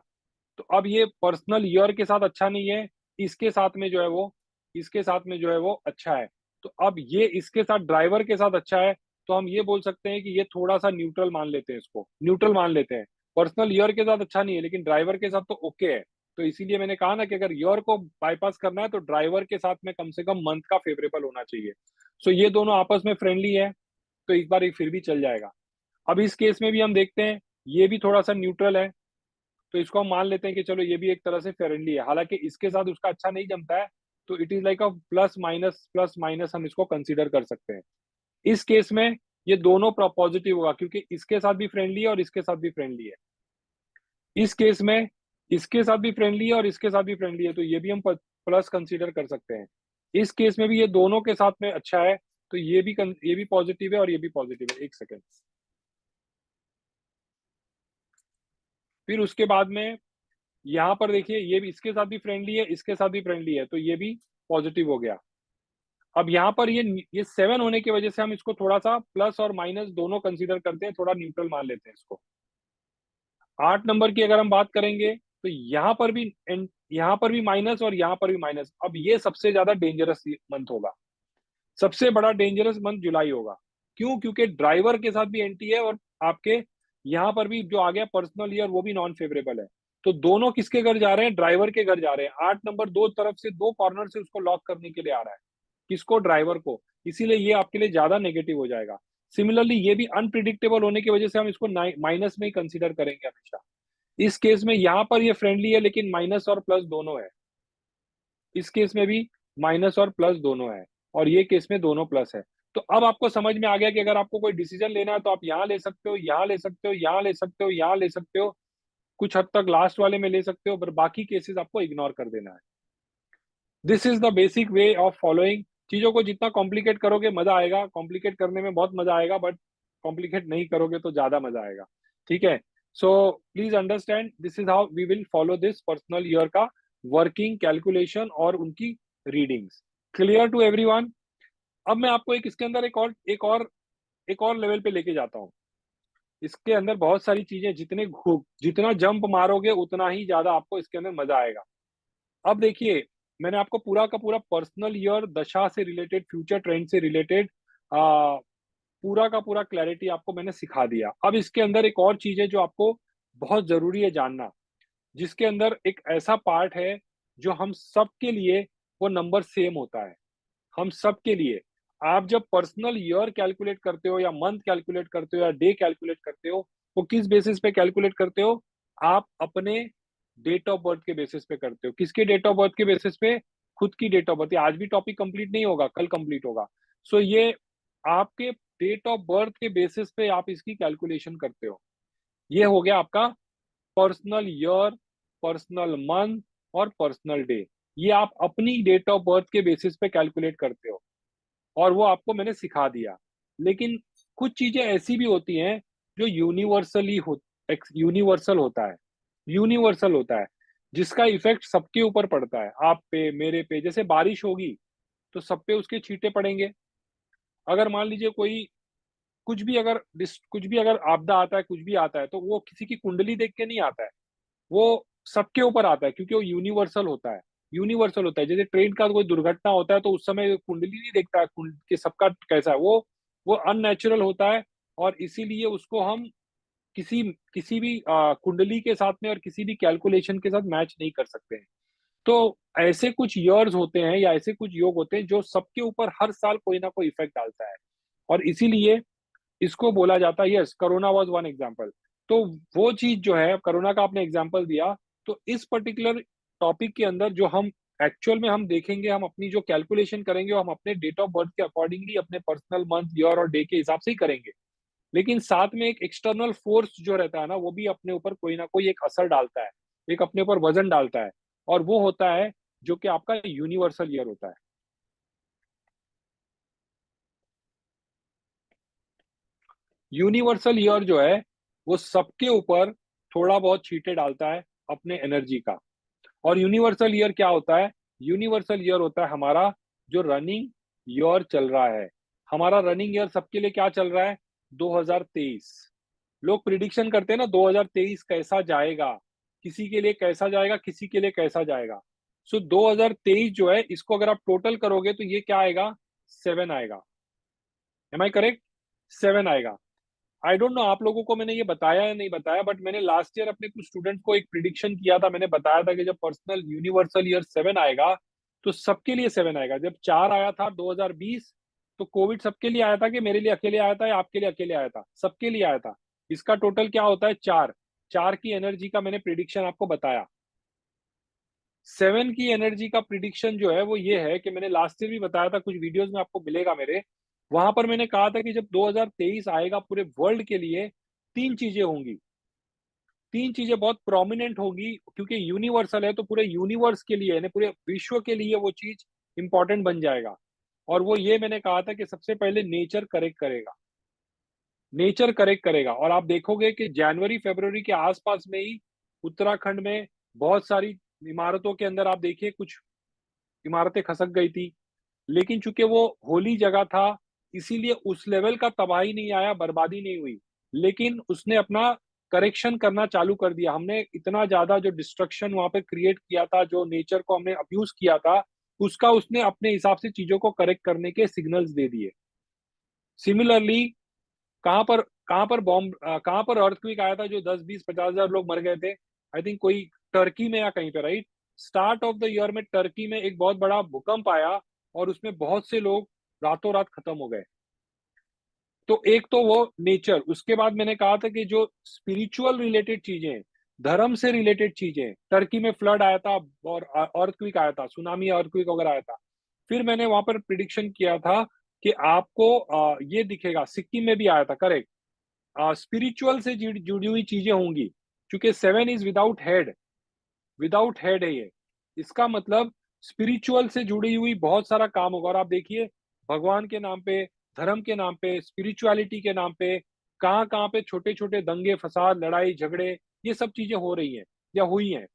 तो अब ये पर्सनल ईयर के साथ अच्छा नहीं है, इसके साथ में जो है वो, इसके साथ में जो है वो अच्छा है। तो अब ये इसके साथ ड्राइवर के साथ अच्छा है, तो हम ये बोल सकते हैं कि ये थोड़ा सा न्यूट्रल मान लेते हैं, इसको न्यूट्रल मान लेते हैं। पर्सनल ईयर के साथ अच्छा नहीं है, लेकिन ड्राइवर के साथ तो ओके है। तो इसीलिए मैंने कहा ना कि अगर ईयर को बाईपास करना है तो ड्राइवर के साथ में कम से कम मंथ का फेवरेबल होना चाहिए। सो ये दोनों आपस में फ्रेंडली है, तो इस बार ये फिर भी चल जाएगा। अब इस केस में भी हम देखते हैं, ये भी थोड़ा सा न्यूट्रल है, तो इसको हम मान लेते हैं कि चलो ये भी एक तरह से फ्रेंडली है, हालांकि इसके साथ उसका अच्छा नहीं जमता है। तो it is like a plus minus हम इसको कंसीडर कर सकते हैं। इस केस में ये दोनों पॉजिटिव होगा, क्योंकि इसके साथ भी फ्रेंडली है और इसके साथ भी फ्रेंडली है। इस केस में इसके साथ भी फ्रेंडली है और इसके साथ भी फ्रेंडली है, तो ये भी हम प्लस कंसीडर कर सकते हैं। इस केस में भी ये दोनों के साथ में अच्छा है, तो ये भी पॉजिटिव है और ये भी पॉजिटिव है। एक सेकेंड। फिर उसके बाद में यहाँ पर देखिए, ये भी इसके साथ भी फ्रेंडली है, इसके साथ भी फ्रेंडली है, तो ये भी पॉजिटिव हो गया। अब यहाँ पर ये 7 होने की वजह से हम इसको थोड़ा सा प्लस और माइनस दोनों कंसीडर करते हैं, थोड़ा न्यूट्रल मान लेते हैं इसको। 8 नंबर की अगर हम बात करेंगे, तो यहाँ पर भी माइनस और यहाँ पर भी माइनस। अब ये सबसे ज्यादा डेंजरस मंथ होगा, सबसे बड़ा डेंजरस मंथ जुलाई होगा। क्यों? क्योंकि ड्राइवर के साथ भी एंटी है, और आपके यहाँ पर भी जो आ गया पर्सनल ईयर, वो भी नॉन फेवरेबल है। तो दोनों किसके घर जा रहे हैं? ड्राइवर के घर जा रहे हैं। 8 नंबर दो तरफ से, दो कॉर्नर से उसको लॉक करने के लिए आ रहा है। किसको? ड्राइवर को। इसीलिए ये आपके लिए ज्यादा नेगेटिव हो जाएगा। सिमिलरली ये भी अनप्रिडिक्टेबल होने की वजह से हम इसको माइनस में ही कंसिडर करेंगे हमेशा। इस केस में यहाँ पर ये फ्रेंडली है, लेकिन माइनस और प्लस दोनों है। इस केस में भी माइनस और प्लस दोनों है, और ये केस में दोनों प्लस है। तो अब आपको समझ में आ गया कि अगर आपको कोई डिसीजन लेना है तो आप यहाँ ले सकते हो, यहाँ ले सकते हो, यहाँ ले सकते हो, यहाँ ले सकते हो, कुछ हद तक लास्ट वाले में ले सकते हो, पर बाकी केसेस आपको इग्नोर कर देना है। This is the basic way of following. चीजों को जितना कॉम्प्लिकेट करोगे मजा आएगा, कॉम्प्लिकेट करने में बहुत मजा आएगा, बट कॉम्प्लिकेट नहीं करोगे तो ज्यादा मजा आएगा। ठीक है? So please understand, this is how we will follow this personal year का वर्किंग, कैलकुलेशन और उनकी रीडिंग्स। Clear to everyone? अब मैं आपको एक इसके अंदर एक और लेवल पे लेके जाता हूँ। इसके अंदर बहुत सारी चीजें, जितना जंप मारोगे उतना ही ज्यादा आपको इसके अंदर मजा आएगा। अब देखिए, मैंने आपको पूरा का पूरा पर्सनल ईयर दशा से रिलेटेड, फ्यूचर ट्रेंड से रिलेटेड पूरा का पूरा क्लैरिटी आपको मैंने सिखा दिया। अब इसके अंदर एक और चीज है जो आपको बहुत जरूरी है जानना, जिसके अंदर एक ऐसा पार्ट है जो हम सबके लिए वो नंबर सेम होता है। हम सबके लिए, आप जब पर्सनल ईयर कैलकुलेट करते हो या मंथ कैलकुलेट करते हो या डे कैलकुलेट करते हो, वो किस बेसिस पे कैलकुलेट करते हो? आप अपने डेट ऑफ बर्थ के बेसिस पे करते हो। किसके डेट ऑफ बर्थ के बेसिस पे? खुद की डेट ऑफ बर्थ। आज भी टॉपिक कंप्लीट नहीं होगा, कल कंप्लीट होगा। सो ये आपके डेट ऑफ बर्थ के बेसिस पे आप इसकी कैलकुलेशन करते हो। ये हो गया आपका पर्सनल ईयर, पर्सनल मंथ और पर्सनल डे। ये आप अपनी डेट ऑफ बर्थ के बेसिस पे कैलकुलेट करते हो, और वो आपको मैंने सिखा दिया। लेकिन कुछ चीजें ऐसी भी होती हैं जो यूनिवर्सल होता है, यूनिवर्सल होता है, जिसका इफेक्ट सबके ऊपर पड़ता है, आप पे, मेरे पे। जैसे बारिश होगी तो सब पे उसके छींटे पड़ेंगे। अगर मान लीजिए कोई कुछ भी अगर आपदा आता है, कुछ भी आता है, तो वो किसी की कुंडली देख के नहीं आता है, वो सबके ऊपर आता है, क्योंकि वो यूनिवर्सल होता है। यूनिवर्सल होता है। जैसे ट्रेन का कोई दुर्घटना होता है तो उस समय कुंडली नहीं देखता है कि सबका कैसा है, वो अननेचुरल होता है। और इसीलिए उसको हम किसी किसी भी कुंडली के साथ में और किसी भी कैलकुलेशन के साथ मैच नहीं कर सकते हैं। तो ऐसे कुछ ईयर्स होते हैं या ऐसे कुछ योग होते हैं जो सबके ऊपर हर साल कोई ना कोई इफेक्ट डालता है, और इसीलिए इसको बोला जाता है। Yes, corona was one example. तो वो चीज जो है, कोरोना का आपने एग्जांपल दिया, तो इस पर्टिकुलर टॉपिक के अंदर जो हम एक्चुअल में हम देखेंगे, हम अपनी जो कैलकुलेशन करेंगे वो हम अपने डेट ऑफ बर्थ के अकॉर्डिंगली अपने पर्सनल मंथ, ईयर और डे के हिसाब से ही करेंगे। लेकिन साथ में एक एक्सटर्नल फोर्स जो रहता है ना, वो भी अपने ऊपर कोई ना कोई एक असर डालता है, एक अपने ऊपर वजन डालता है, और वो होता है जो कि आपका यूनिवर्सल ईयर होता है। यूनिवर्सल ईयर जो है वो सबके ऊपर थोड़ा बहुत छींटे डालता है अपने एनर्जी का। और यूनिवर्सल ईयर क्या होता है? यूनिवर्सल ईयर होता है हमारा जो रनिंग ईयर चल रहा है। हमारा रनिंग ईयर सबके लिए क्या चल रहा है? 2023। लोग प्रिडिक्शन करते हैं ना, 2023 कैसा जाएगा, किसी के लिए कैसा जाएगा, किसी के लिए कैसा जाएगा। सो 2023 जो है, इसको अगर आप टोटल करोगे तो ये क्या आएगा? 7 आएगा। M I correct? 7 आएगा। आई डोंट नो आप लोगों को मैंने ये बताया या नहीं बताया, बट मैंने लास्ट ईयर अपने कुछ स्टूडेंट को एक प्रिडिक्शन किया था। मैंने बताया था कि जब पर्सनल यूनिवर्सल ईयर 7 आएगा तो सबके लिए 7 आएगा। जब 4 आया था 2020, तो कोविड सबके लिए आया था कि मेरे लिए अकेले आया था या आपके लिए अकेले आया था? सबके लिए आया था। इसका टोटल क्या होता है? 4। 4 की एनर्जी का मैंने प्रिडिक्शन आपको बताया। 7 की एनर्जी का प्रिडिक्शन जो है वो ये है कि मैंने लास्ट ईयर भी बताया था, कुछ वीडियोस में आपको मिलेगा मेरे। वहां पर मैंने कहा था कि जब 2023 आएगा पूरे वर्ल्ड के लिए, तीन चीजें होंगी। तीन चीजें बहुत प्रोमिनेंट होगी, क्योंकि यूनिवर्सल है तो पूरे यूनिवर्स के लिए, यानी पूरे विश्व के लिए वो चीज इंपॉर्टेंट बन जाएगा। और वो ये मैंने कहा था कि सबसे पहले नेचर करेक्ट करेगा। नेचर करेक्ट करेगा, और आप देखोगे कि जनवरी फरवरी के आसपास में ही उत्तराखंड में बहुत सारी इमारतों के अंदर आप देखिए कुछ इमारतें खसक गई थी। लेकिन चूंकि वो होली जगह था, इसीलिए उस लेवल का तबाही नहीं आया, बर्बादी नहीं हुई। लेकिन उसने अपना करेक्शन करना चालू कर दिया। हमने इतना ज्यादा जो डिस्ट्रक्शन वहां पे क्रिएट किया था, जो नेचर को हमने अब्यूज किया था, उसका उसने अपने हिसाब से चीजों को करेक्ट करने के सिग्नल्स दे दिए। सिमिलरली, कहाँ पर कहाँ पर अर्थक्वेक आया था जो 10 20 50 हजार लोग मर गए थे? आई थिंक कोई टर्की में या कहीं पे, right? Start of the year में टर्की में एक बहुत बड़ा भूकंप आया, और उसमें बहुत से लोग रातों रात खत्म हो गए। तो एक तो वो नेचर, उसके बाद मैंने कहा था कि जो स्पिरिचुअल रिलेटेड चीजें, धर्म से रिलेटेड चीजें, टर्की में फ्लड आया था और अर्थक्वेक आया था, सुनामी अर्थक्वेक वगैरह आया था। फिर मैंने वहां पर प्रिडिक्शन किया था कि आपको ये दिखेगा, सिक्किम में भी आया था, करेक्ट। स्पिरिचुअल से जुड़ी हुई चीजें होंगी, क्योंकि 7 is without head, without head है ये। इसका मतलब स्पिरिचुअल से जुड़ी हुई बहुत सारा काम होगा। और आप देखिए, भगवान के नाम पे, धर्म के नाम पे, स्पिरिचुअलिटी के नाम पे कहाँ कहाँ पे छोटे छोटे दंगे फसाद लड़ाई झगड़े, ये सब चीजें हो रही हैं या हुई हैं।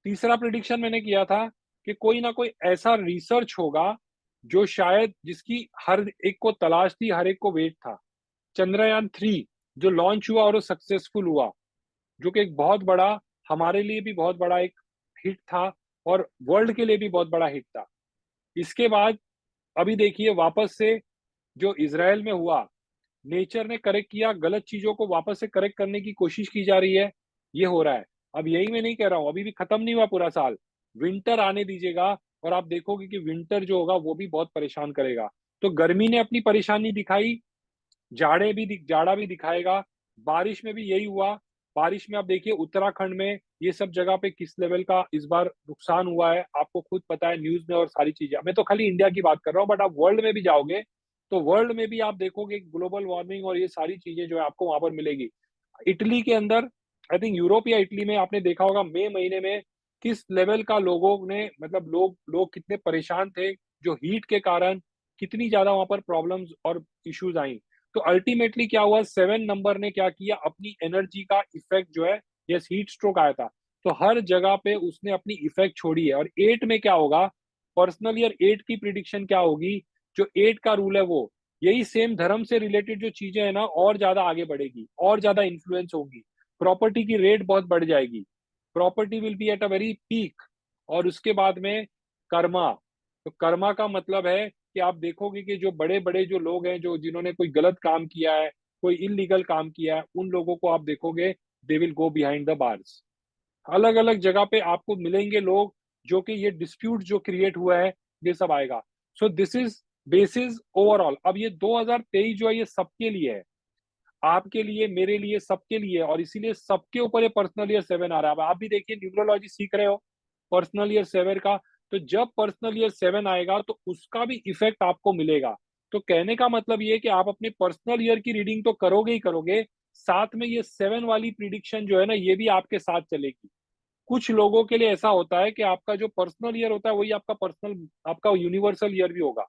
तीसरा प्रिडिक्शन मैंने किया था कि कोई ना कोई ऐसा रिसर्च होगा जो शायद, जिसकी हर एक को तलाश थी, हर एक को वेट था। चंद्रयान 3 जो लॉन्च हुआ और वो सक्सेसफुल हुआ, जो कि एक बहुत बड़ा, हमारे लिए भी बहुत बड़ा एक हिट था, और वर्ल्ड के लिए भी बहुत बड़ा हिट था। इसके बाद अभी देखिए वापस से जो इसराइल में हुआ, नेचर ने करेक्ट किया, गलत चीजों को वापस से करेक्ट करने की कोशिश की जा रही है, ये हो रहा है। अब यही मैं नहीं कह रहा हूं, अभी भी खत्म नहीं हुआ पूरा साल। विंटर आने दीजिएगा, और आप देखोगे कि विंटर जो होगा वो भी बहुत परेशान करेगा। तो गर्मी ने अपनी परेशानी दिखाई, जाड़ा भी दिखाएगा। बारिश में भी यही हुआ। बारिश में आप देखिए उत्तराखंड में ये सब जगह पे किस लेवल का इस बार नुकसान हुआ है, आपको खुद पता है न्यूज में और सारी चीजें। मैं तो खाली इंडिया की बात कर रहा हूँ, बट आप वर्ल्ड में भी जाओगे तो वर्ल्ड में भी आप देखोगे ग्लोबल वार्मिंग और ये सारी चीजें जो है आपको वहां पर मिलेगी। इटली के अंदर, आई थिंक यूरोप या इटली में आपने देखा होगा, मई महीने में किस लेवल का लोगों ने मतलब लोग लोग कितने परेशान थे, जो हीट के कारण कितनी ज़्यादा वहाँ पर प्रॉब्लम्स और इश्यूज़ आईं। तो अल्टीमेटली क्या हुआ, 7 नंबर ने क्या किया, अपनी एनर्जी का इफ़ेक्ट जो है, यस हीट स्ट्रोक आया था, तो हर जगह पे उसने अपनी इफ़ेक्ट छोड़ी है। और 8 में क्या होगा, पर्सनल ईयर 8 की प्रेडिक्शन क्या होगी, जो 8 का रूल है वो, यही सेम धर्म से रिलेटेड जो चीज़ें हैं ना, और ज़्यादा आगे बढ़ेगी, और ज़्यादा इन्फ्लुएंस होंगी। प्रॉपर्टी की रेट बहुत बढ़ जाएगी। Property will be at a very peak. और उसके बाद में कर्मा। तो कर्मा का मतलब है कि आप देखोगे कि जो बड़े-बड़े जो लोग हैं, जो जिन्होंने कोई गलत काम किया है, कोई इल्लीगल काम किया है, उन लोगों को आप देखोगे, they will go behind the bars. अलग-अलग जगह पे आपको मिलेंगे लोग, जो कि ये डिस्प्यूट जो क्रिएट हुआ है, ये सब आएगा। So this is basis overall. अब ये 2023 जो है, ये सबके लिए है। आपके लिए, मेरे लिए, सबके लिए, और इसीलिए सबके ऊपर ये पर्सनल ईयर 7 आ रहा है। अब आप भी देखिए, न्यूमरोलॉजी सीख रहे हो, पर्सनल ईयर 7 का, तो जब पर्सनल ईयर 7 आएगा तो उसका भी इफेक्ट आपको मिलेगा। तो कहने का मतलब ये है कि आप अपने पर्सनल ईयर की रीडिंग तो करोगे ही करोगे, साथ में ये 7 वाली प्रिडिक्शन जो है ना, ये भी आपके साथ चलेगी। कुछ लोगों के लिए ऐसा होता है कि आपका जो पर्सनल ईयर होता है, वही आपका यूनिवर्सल ईयर भी होगा।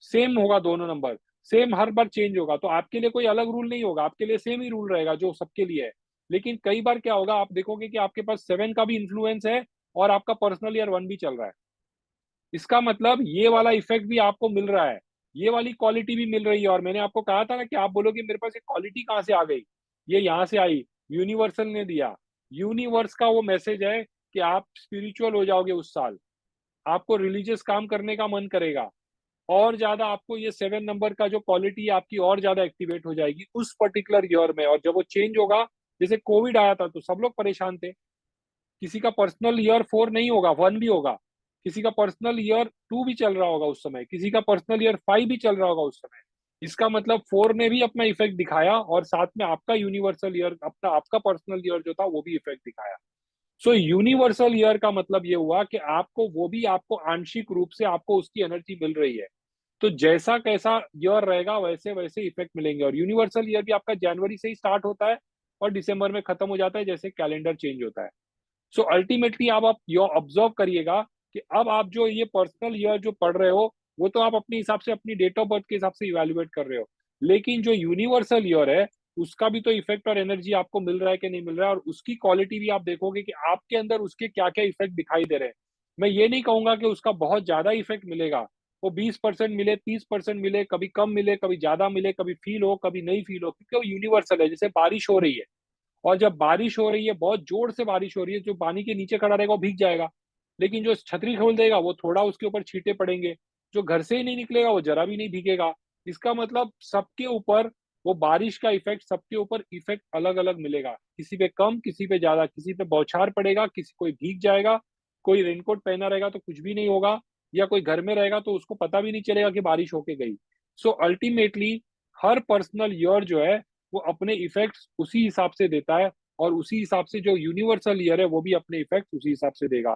सेम होगा दोनों नंबर, सेम हर बार चेंज होगा, तो आपके लिए कोई अलग रूल नहीं होगा, आपके लिए सेम ही रूल रहेगा जो सबके लिए है। लेकिन कई बार क्या होगा, आप देखोगे कि आपके पास 7 का भी इन्फ्लुएंस है और आपका पर्सनल ईयर 1 भी चल रहा है। इसका मतलब ये वाला इफेक्ट भी आपको मिल रहा है, ये वाली क्वालिटी भी मिल रही है। और मैंने आपको कहा था ना कि आप बोलोगे मेरे पास ये क्वालिटी कहाँ से आ गई? ये यहाँ से आई, यूनिवर्सल ने दिया। यूनिवर्स का वो मैसेज है कि आप स्पिरिचुअल हो जाओगे उस साल, आपको रिलीजियस काम करने का मन करेगा। और ज़्यादा आपको ये 7 नंबर का जो क्वालिटी है आपकी और ज़्यादा एक्टिवेट हो जाएगी उस पर्टिकुलर ईयर में। और जब वो चेंज होगा, जैसे कोविड आया था तो सब लोग परेशान थे। किसी का पर्सनल ईयर 4 नहीं होगा, 1 भी होगा। किसी का पर्सनल ईयर 2 भी चल रहा होगा उस समय, किसी का पर्सनल ईयर 5 भी चल रहा होगा उस समय। इसका मतलब 4 ने भी अपना इफेक्ट दिखाया और साथ में आपका यूनिवर्सल ईयर, अपना आपका पर्सनल ईयर जो था वो भी इफेक्ट दिखाया। सो यूनिवर्सल ईयर का मतलब ये हुआ कि आपको वो भी आपको आंशिक रूप से आपको उसकी एनर्जी मिल रही है। तो जैसा कैसा ईयर रहेगा वैसे वैसे इफेक्ट मिलेंगे। और यूनिवर्सल ईयर भी आपका जनवरी से ही स्टार्ट होता है और दिसंबर में खत्म हो जाता है, जैसे कैलेंडर चेंज होता है। सो अल्टीमेटली आप यो ऑब्जर्व करिएगा कि अब आप जो ये पर्सनल ईयर जो पढ़ रहे हो, वो तो आप अपने हिसाब से अपनी डेट ऑफ बर्थ के हिसाब से इवेल्युएट कर रहे हो। लेकिन जो यूनिवर्सल ईयर है, उसका भी तो इफेक्ट और एनर्जी आपको मिल रहा है कि नहीं मिल रहा है, और उसकी क्वालिटी भी आप देखोगे कि आपके अंदर उसके क्या-क्या इफेक्ट दिखाई दे रहे हैं। मैं ये नहीं कहूँगा कि उसका बहुत ज़्यादा इफेक्ट मिलेगा। वो 20% मिले, 30% मिले, कभी कम मिले, कभी ज़्यादा मिले, कभी फ़ील हो, कभी नहीं फ़ील हो, क्योंकि वो यूनिवर्सल है। जैसे बारिश हो रही है, और जब बारिश हो रही है, बहुत जोर से बारिश हो रही है, जो पानी के नीचे खड़ा रहेगा वो भीग जाएगा। लेकिन जो छतरी खोल देगा वो थोड़ा उसके ऊपर छींटे पड़ेंगे। जो घर से ही नहीं निकलेगा वो ज़रा भी नहीं भीगेगा। इसका मतलब सबके ऊपर वो बारिश का इफ़ेक्ट, सबके ऊपर इफ़ेक्ट अलग-अलग मिलेगा। किसी पे कम, किसी पे ज़्यादा, किसी पे बौछार पड़ेगा, किसी कोई भीग जाएगा, कोई रेनकोट पहना रहेगा तो कुछ भी नहीं होगा, या कोई घर में रहेगा तो उसको पता भी नहीं चलेगा कि बारिश होके गई। सो अल्टीमेटली हर पर्सनल ईयर जो है, वो अपने इफ़ेक्ट्स उसी हिसाब से देता है, और उसी हिसाब से जो यूनिवर्सल ईयर है वो भी अपने इफ़ेक्ट्स उसी हिसाब से देगा।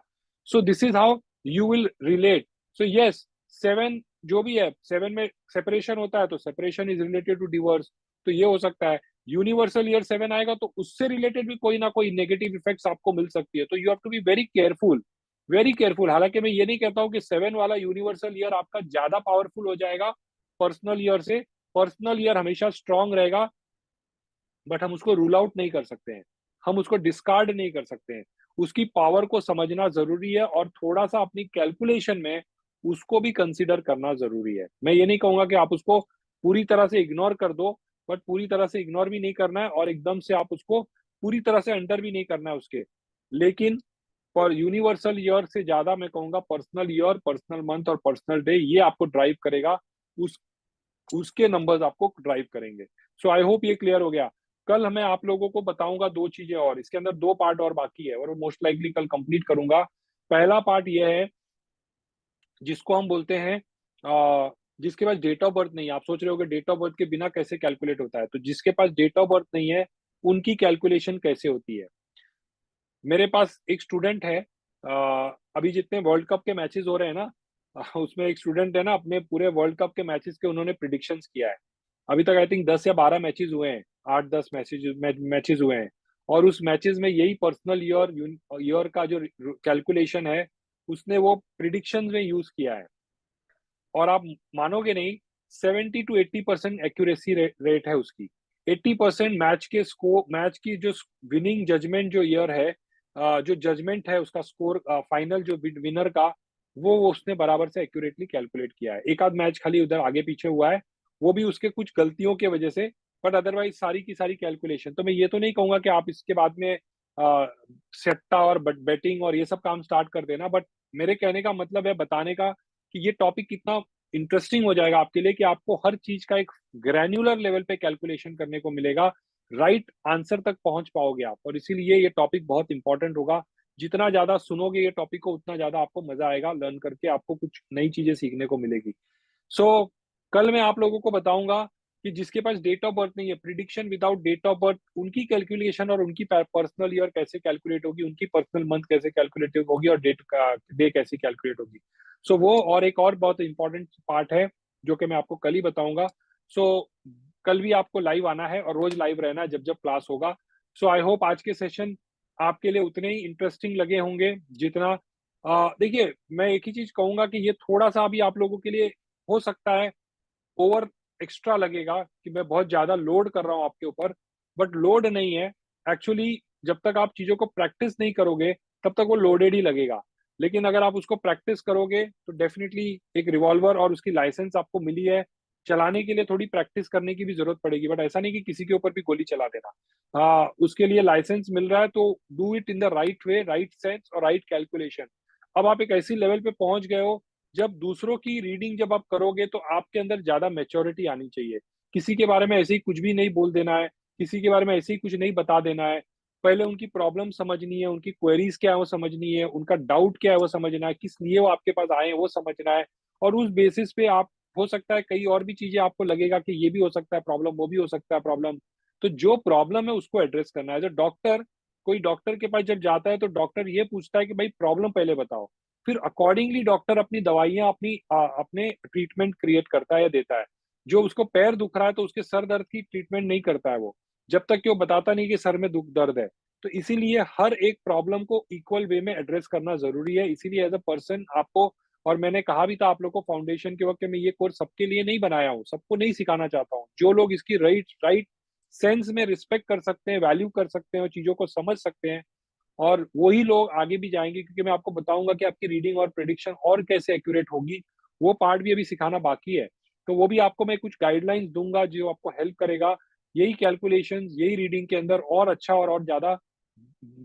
So this is how you will relate. So yes, 7 जो भी है, 7 में सेपरेशन होता है तो separation is related to divorce, तो ये हो सकता है। यूनिवर्सल ईयर 7 आएगा तो उससे रिलेटेड भी कोई ना कोई नेगेटिव इफ़ेक्ट्स आपको मिल सकती है। तो you have to be very careful, very careful. हालाँकि मैं ये नहीं कहता हूँ कि 7 वाला यूनिवर्सल ईयर आपका ज़्यादा पावरफुल हो जाएगा पर्सनल ईयर से। पर्सनल ईयर हमेशा स्ट्रॉन्ग रहेगा, बट हम उसको रूल आउट नहीं कर सकते हैं, हम उसको डिस्कार्ड नहीं कर सकते हैं। उसकी पावर को समझना ज़रूरी है और थोड़ा-सा अपनी कैलकुलेशन में उसको भी कंसीडर करना ज़रूरी है। मैं ये नहीं कहूँगा कि आप उसको पूरी तरह से इग्नोर कर दो, बट पूरी तरह से इग्नोर भी नहीं करना है और एकदम से आप उसको पूरी तरह से एंटर भी नहीं करना है उसके। लेकिन पर यूनिवर्सल ईयर से ज़्यादा मैं कहूँगा पर्सनल ईयर, पर्सनल मंथ और पर्सनल डे, ये आपको ड्राइव करेगा। उस उसके नंबर्स आपको ड्राइव करेंगे। सो आई होप ये क्लियर हो गया। कल मैं आप लोगों को बताऊँगा 2 चीज़ें और, इसके अंदर 2 पार्ट और बाकी है और वो मोस्ट लाइकली कल कंप्लीट करूँगा। पहला पार्ट ये है, जिसको हम बोलते हैं जिसके पास डेट ऑफ बर्थ नहीं है। आप सोच रहे होगे डेट ऑफ बर्थ के बिना कैसे कैलकुलेट होता है? तो जिसके पास डेट ऑफ बर्थ नहीं है, उनकी कैलकुलेशन कैसे होती है? मेरे पास एक स्टूडेंट है, अभी जितने वर्ल्ड कप के मैचेस हो रहे हैं ना, उसमें एक स्टूडेंट है ना, अपने पूरे वर्ल्ड कप के मैचेस के उन्होंने प्रिडिक्शंस किया है। अभी तक आई थिंक 10 या 12 मैचेस हुए हैं, 8-10 मैचेस हुए हैं, और उस मैचेस में यही पर्सनल ईयर का जो कैलकुलेशन है उसने वो प्रिडिक्शन में यूज किया है। और आप मानोगे नहीं, 70 to 80% एक्यूरेसी रेट है उसकी। 80% मैच की जो विनिंग जजमेंट जो ईयर है, जो जजमेंट है उसका स्कोर फाइनल जो विनर का, वो उसने बराबर से एक्यूरेटली कैलकुलेट किया है। एक आध मैच खाली उधर आगे पीछे हुआ है, वो भी उसके कुछ गलतियों की वजह से, बट अदरवाइज सारी की सारी कैलकुलेशन। तो मैं ये तो नहीं कहूंगा कि आप इसके बाद में सट्टा और बेटिंग और ये सब काम स्टार्ट कर देना, बट मेरे कहने का मतलब है बताने का कि ये टॉपिक कितना इंटरेस्टिंग हो जाएगा आपके लिए कि आपको हर चीज का एक ग्रैन्युलर लेवल पे कैलकुलेशन करने को मिलेगा, राइट आंसर तक पहुंच पाओगे आप। और इसीलिए ये टॉपिक बहुत इंपॉर्टेंट होगा। जितना ज्यादा सुनोगे ये टॉपिक को, उतना ज्यादा आपको मजा आएगा लर्न करके, आपको कुछ नई चीजें सीखने को मिलेगी। सो कल मैं आप लोगों को बताऊंगा कि जिसके पास डेट ऑफ बर्थ नहीं है, prediction without date of birth, उनकी कैलकुलेशन और उनकी पर्सनल ईयर कैसे कैलकुलेट होगी, उनकी पर्सनल मंथ कैसे कैलकुलेट होगी और डे कैसे कैलकुलेट होगी। सो वो और एक और बहुत इंपॉर्टेंट पार्ट है जो कि मैं आपको कल ही बताऊंगा। सो कल भी आपको लाइव आना है और रोज लाइव रहना है जब जब क्लास होगा। सो आई होप आज के सेशन आपके लिए उतने ही इंटरेस्टिंग लगे होंगे जितना देखिए, मैं एक ही चीज कहूंगा कि ये थोड़ा सा अभी आप लोगों के लिए हो सकता है ओवर एक्स्ट्रा लगेगा कि मैं बहुत ज्यादा लोड कर रहा हूं आपके ऊपर, बट लोड नहीं है एक्चुअली। जब तक आप चीजों को प्रैक्टिस नहीं करोगे तब तक वो लोडेड ही लगेगा। लेकिन अगर आप उसको प्रैक्टिस करोगे तो डेफिनेटली एक रिवॉल्वर और उसकी लाइसेंस आपको मिली है, चलाने के लिए थोड़ी प्रैक्टिस करने की भी जरूरत पड़ेगी, बट ऐसा नहीं कि किसी के ऊपर भी गोली चला देना। उसके लिए लाइसेंस मिल रहा है तो do it in the right way, right sense और राइट कैलकुलेशन। अब आप एक ऐसी लेवल पे पहुंच गए हो जब दूसरों की रीडिंग जब आप करोगे तो आपके अंदर ज्यादा मेच्योरिटी आनी चाहिए। किसी के बारे में ऐसे ही कुछ भी नहीं बोल देना है, किसी के बारे में ऐसे ही कुछ नहीं बता देना है। पहले उनकी प्रॉब्लम समझनी है, उनकी क्वेरीज क्या है वो समझनी है, उनका डाउट क्या है वो समझना है, किस लिए वो आपके पास आए हैं वो समझना है। और उस बेसिस पे आप, हो सकता है कई और भी चीजें आपको लगेगा कि ये भी हो सकता है प्रॉब्लम, वो भी हो सकता है प्रॉब्लम। तो जो प्रॉब्लम है उसको एड्रेस करना है। जो डॉक्टर, कोई डॉक्टर के पास जब जाता है तो डॉक्टर ये पूछता है कि भाई प्रॉब्लम पहले बताओ, फिर अकॉर्डिंगली डॉक्टर अपनी दवाइयां अपने ट्रीटमेंट क्रिएट करता है या देता है। जो उसको पैर दुख रहा है तो उसके सर दर्द की ट्रीटमेंट नहीं करता है वो, जब तक कि वो बताता नहीं कि सर में दुख दर्द है। तो इसीलिए हर एक प्रॉब्लम को इक्वल वे में एड्रेस करना जरूरी है। इसीलिए एज अ पर्सन आपको, और मैंने कहा भी था आप लोग को फाउंडेशन के वक्त कि मैं ये कोर्स सबके लिए नहीं बनाया हूँ, सबको नहीं सिखाना चाहता हूँ। जो लोग इसकी राइट राइट सेंस में रिस्पेक्ट कर सकते हैं, वैल्यू कर सकते हैं और चीजों को समझ सकते हैं, और वही लोग आगे भी जाएंगे। क्योंकि मैं आपको बताऊंगा कि आपकी रीडिंग और प्रिडिक्शन और कैसे एक्यूरेट होगी, वो पार्ट भी अभी सिखाना बाकी है। तो वो भी आपको मैं कुछ गाइडलाइंस दूंगा जो आपको हेल्प करेगा यही कैलकुलेशंस, यही रीडिंग के अंदर और अच्छा और ज्यादा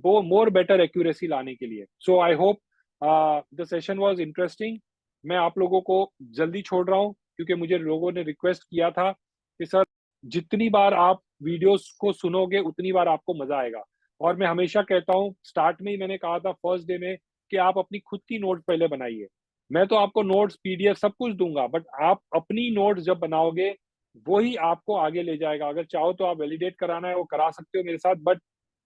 वो मोर बेटर एक्यूरेसी लाने के लिए। So I hope the session was interesting. मैं आप लोगों को जल्दी छोड़ रहा हूँ क्योंकि मुझे लोगों ने रिक्वेस्ट किया था कि सर जितनी बार आप वीडियोस को सुनोगे उतनी बार आपको मजा आएगा। और मैं हमेशा कहता हूँ, स्टार्ट में ही मैंने कहा था फर्स्ट डे में कि आप अपनी खुद की नोट पहले बनाइए। मैं तो आपको नोट्स पीडीएफ सब कुछ दूंगा, बट आप अपनी नोट्स जब बनाओगे वही आपको आगे ले जाएगा। अगर चाहो तो आप वैलिडेट कराना है वो करा सकते हो मेरे साथ, बट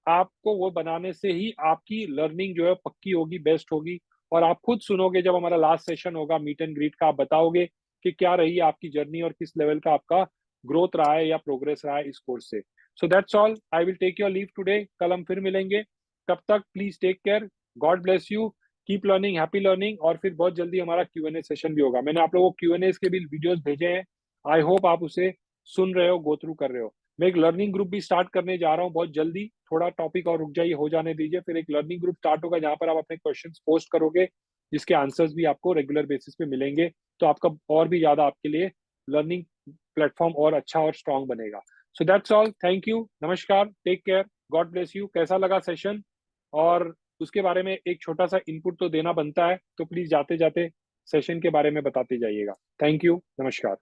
आपको वो बनाने से ही आपकी लर्निंग जो है पक्की होगी, बेस्ट होगी। और आप खुद सुनोगे जब हमारा लास्ट सेशन होगा मीट एंड ग्रीट का, आप बताओगे कि क्या रही है आपकी जर्नी और किस लेवल का आपका ग्रोथ रहा है या प्रोग्रेस रहा है इस कोर्स से। So that's all, I will take your leave today. कल हम फिर मिलेंगे, तब तक please take care, God bless you, keep learning, happy learning. और फिर बहुत जल्दी हमारा Q&A सेशन भी होगा। मैंने आप लोगों को Q&A के भी वीडियोस भेजे हैं, आई होप आप उसे सुन रहे हो, गो थ्रू कर रहे हो। मैं एक लर्निंग ग्रुप भी स्टार्ट करने जा रहा हूँ बहुत जल्दी, थोड़ा टॉपिक और रुक जाइए, हो जाने दीजिए। फिर एक लर्निंग ग्रुप स्टार्ट होगा जहां पर आप अपने क्वेश्चंस पोस्ट करोगे, जिसके आंसर्स भी आपको रेगुलर बेसिस पे मिलेंगे। तो आपका और भी ज्यादा आपके लिए लर्निंग प्लेटफॉर्म और अच्छा और स्ट्रांग बनेगा। So that's all, thank you, नमस्कार, take care, God bless you. कैसा लगा सेशन, और उसके बारे में एक छोटा सा इनपुट तो देना बनता है, तो प्लीज जाते जाते सेशन के बारे में बताते जाइएगा। थैंक यू, नमस्कार।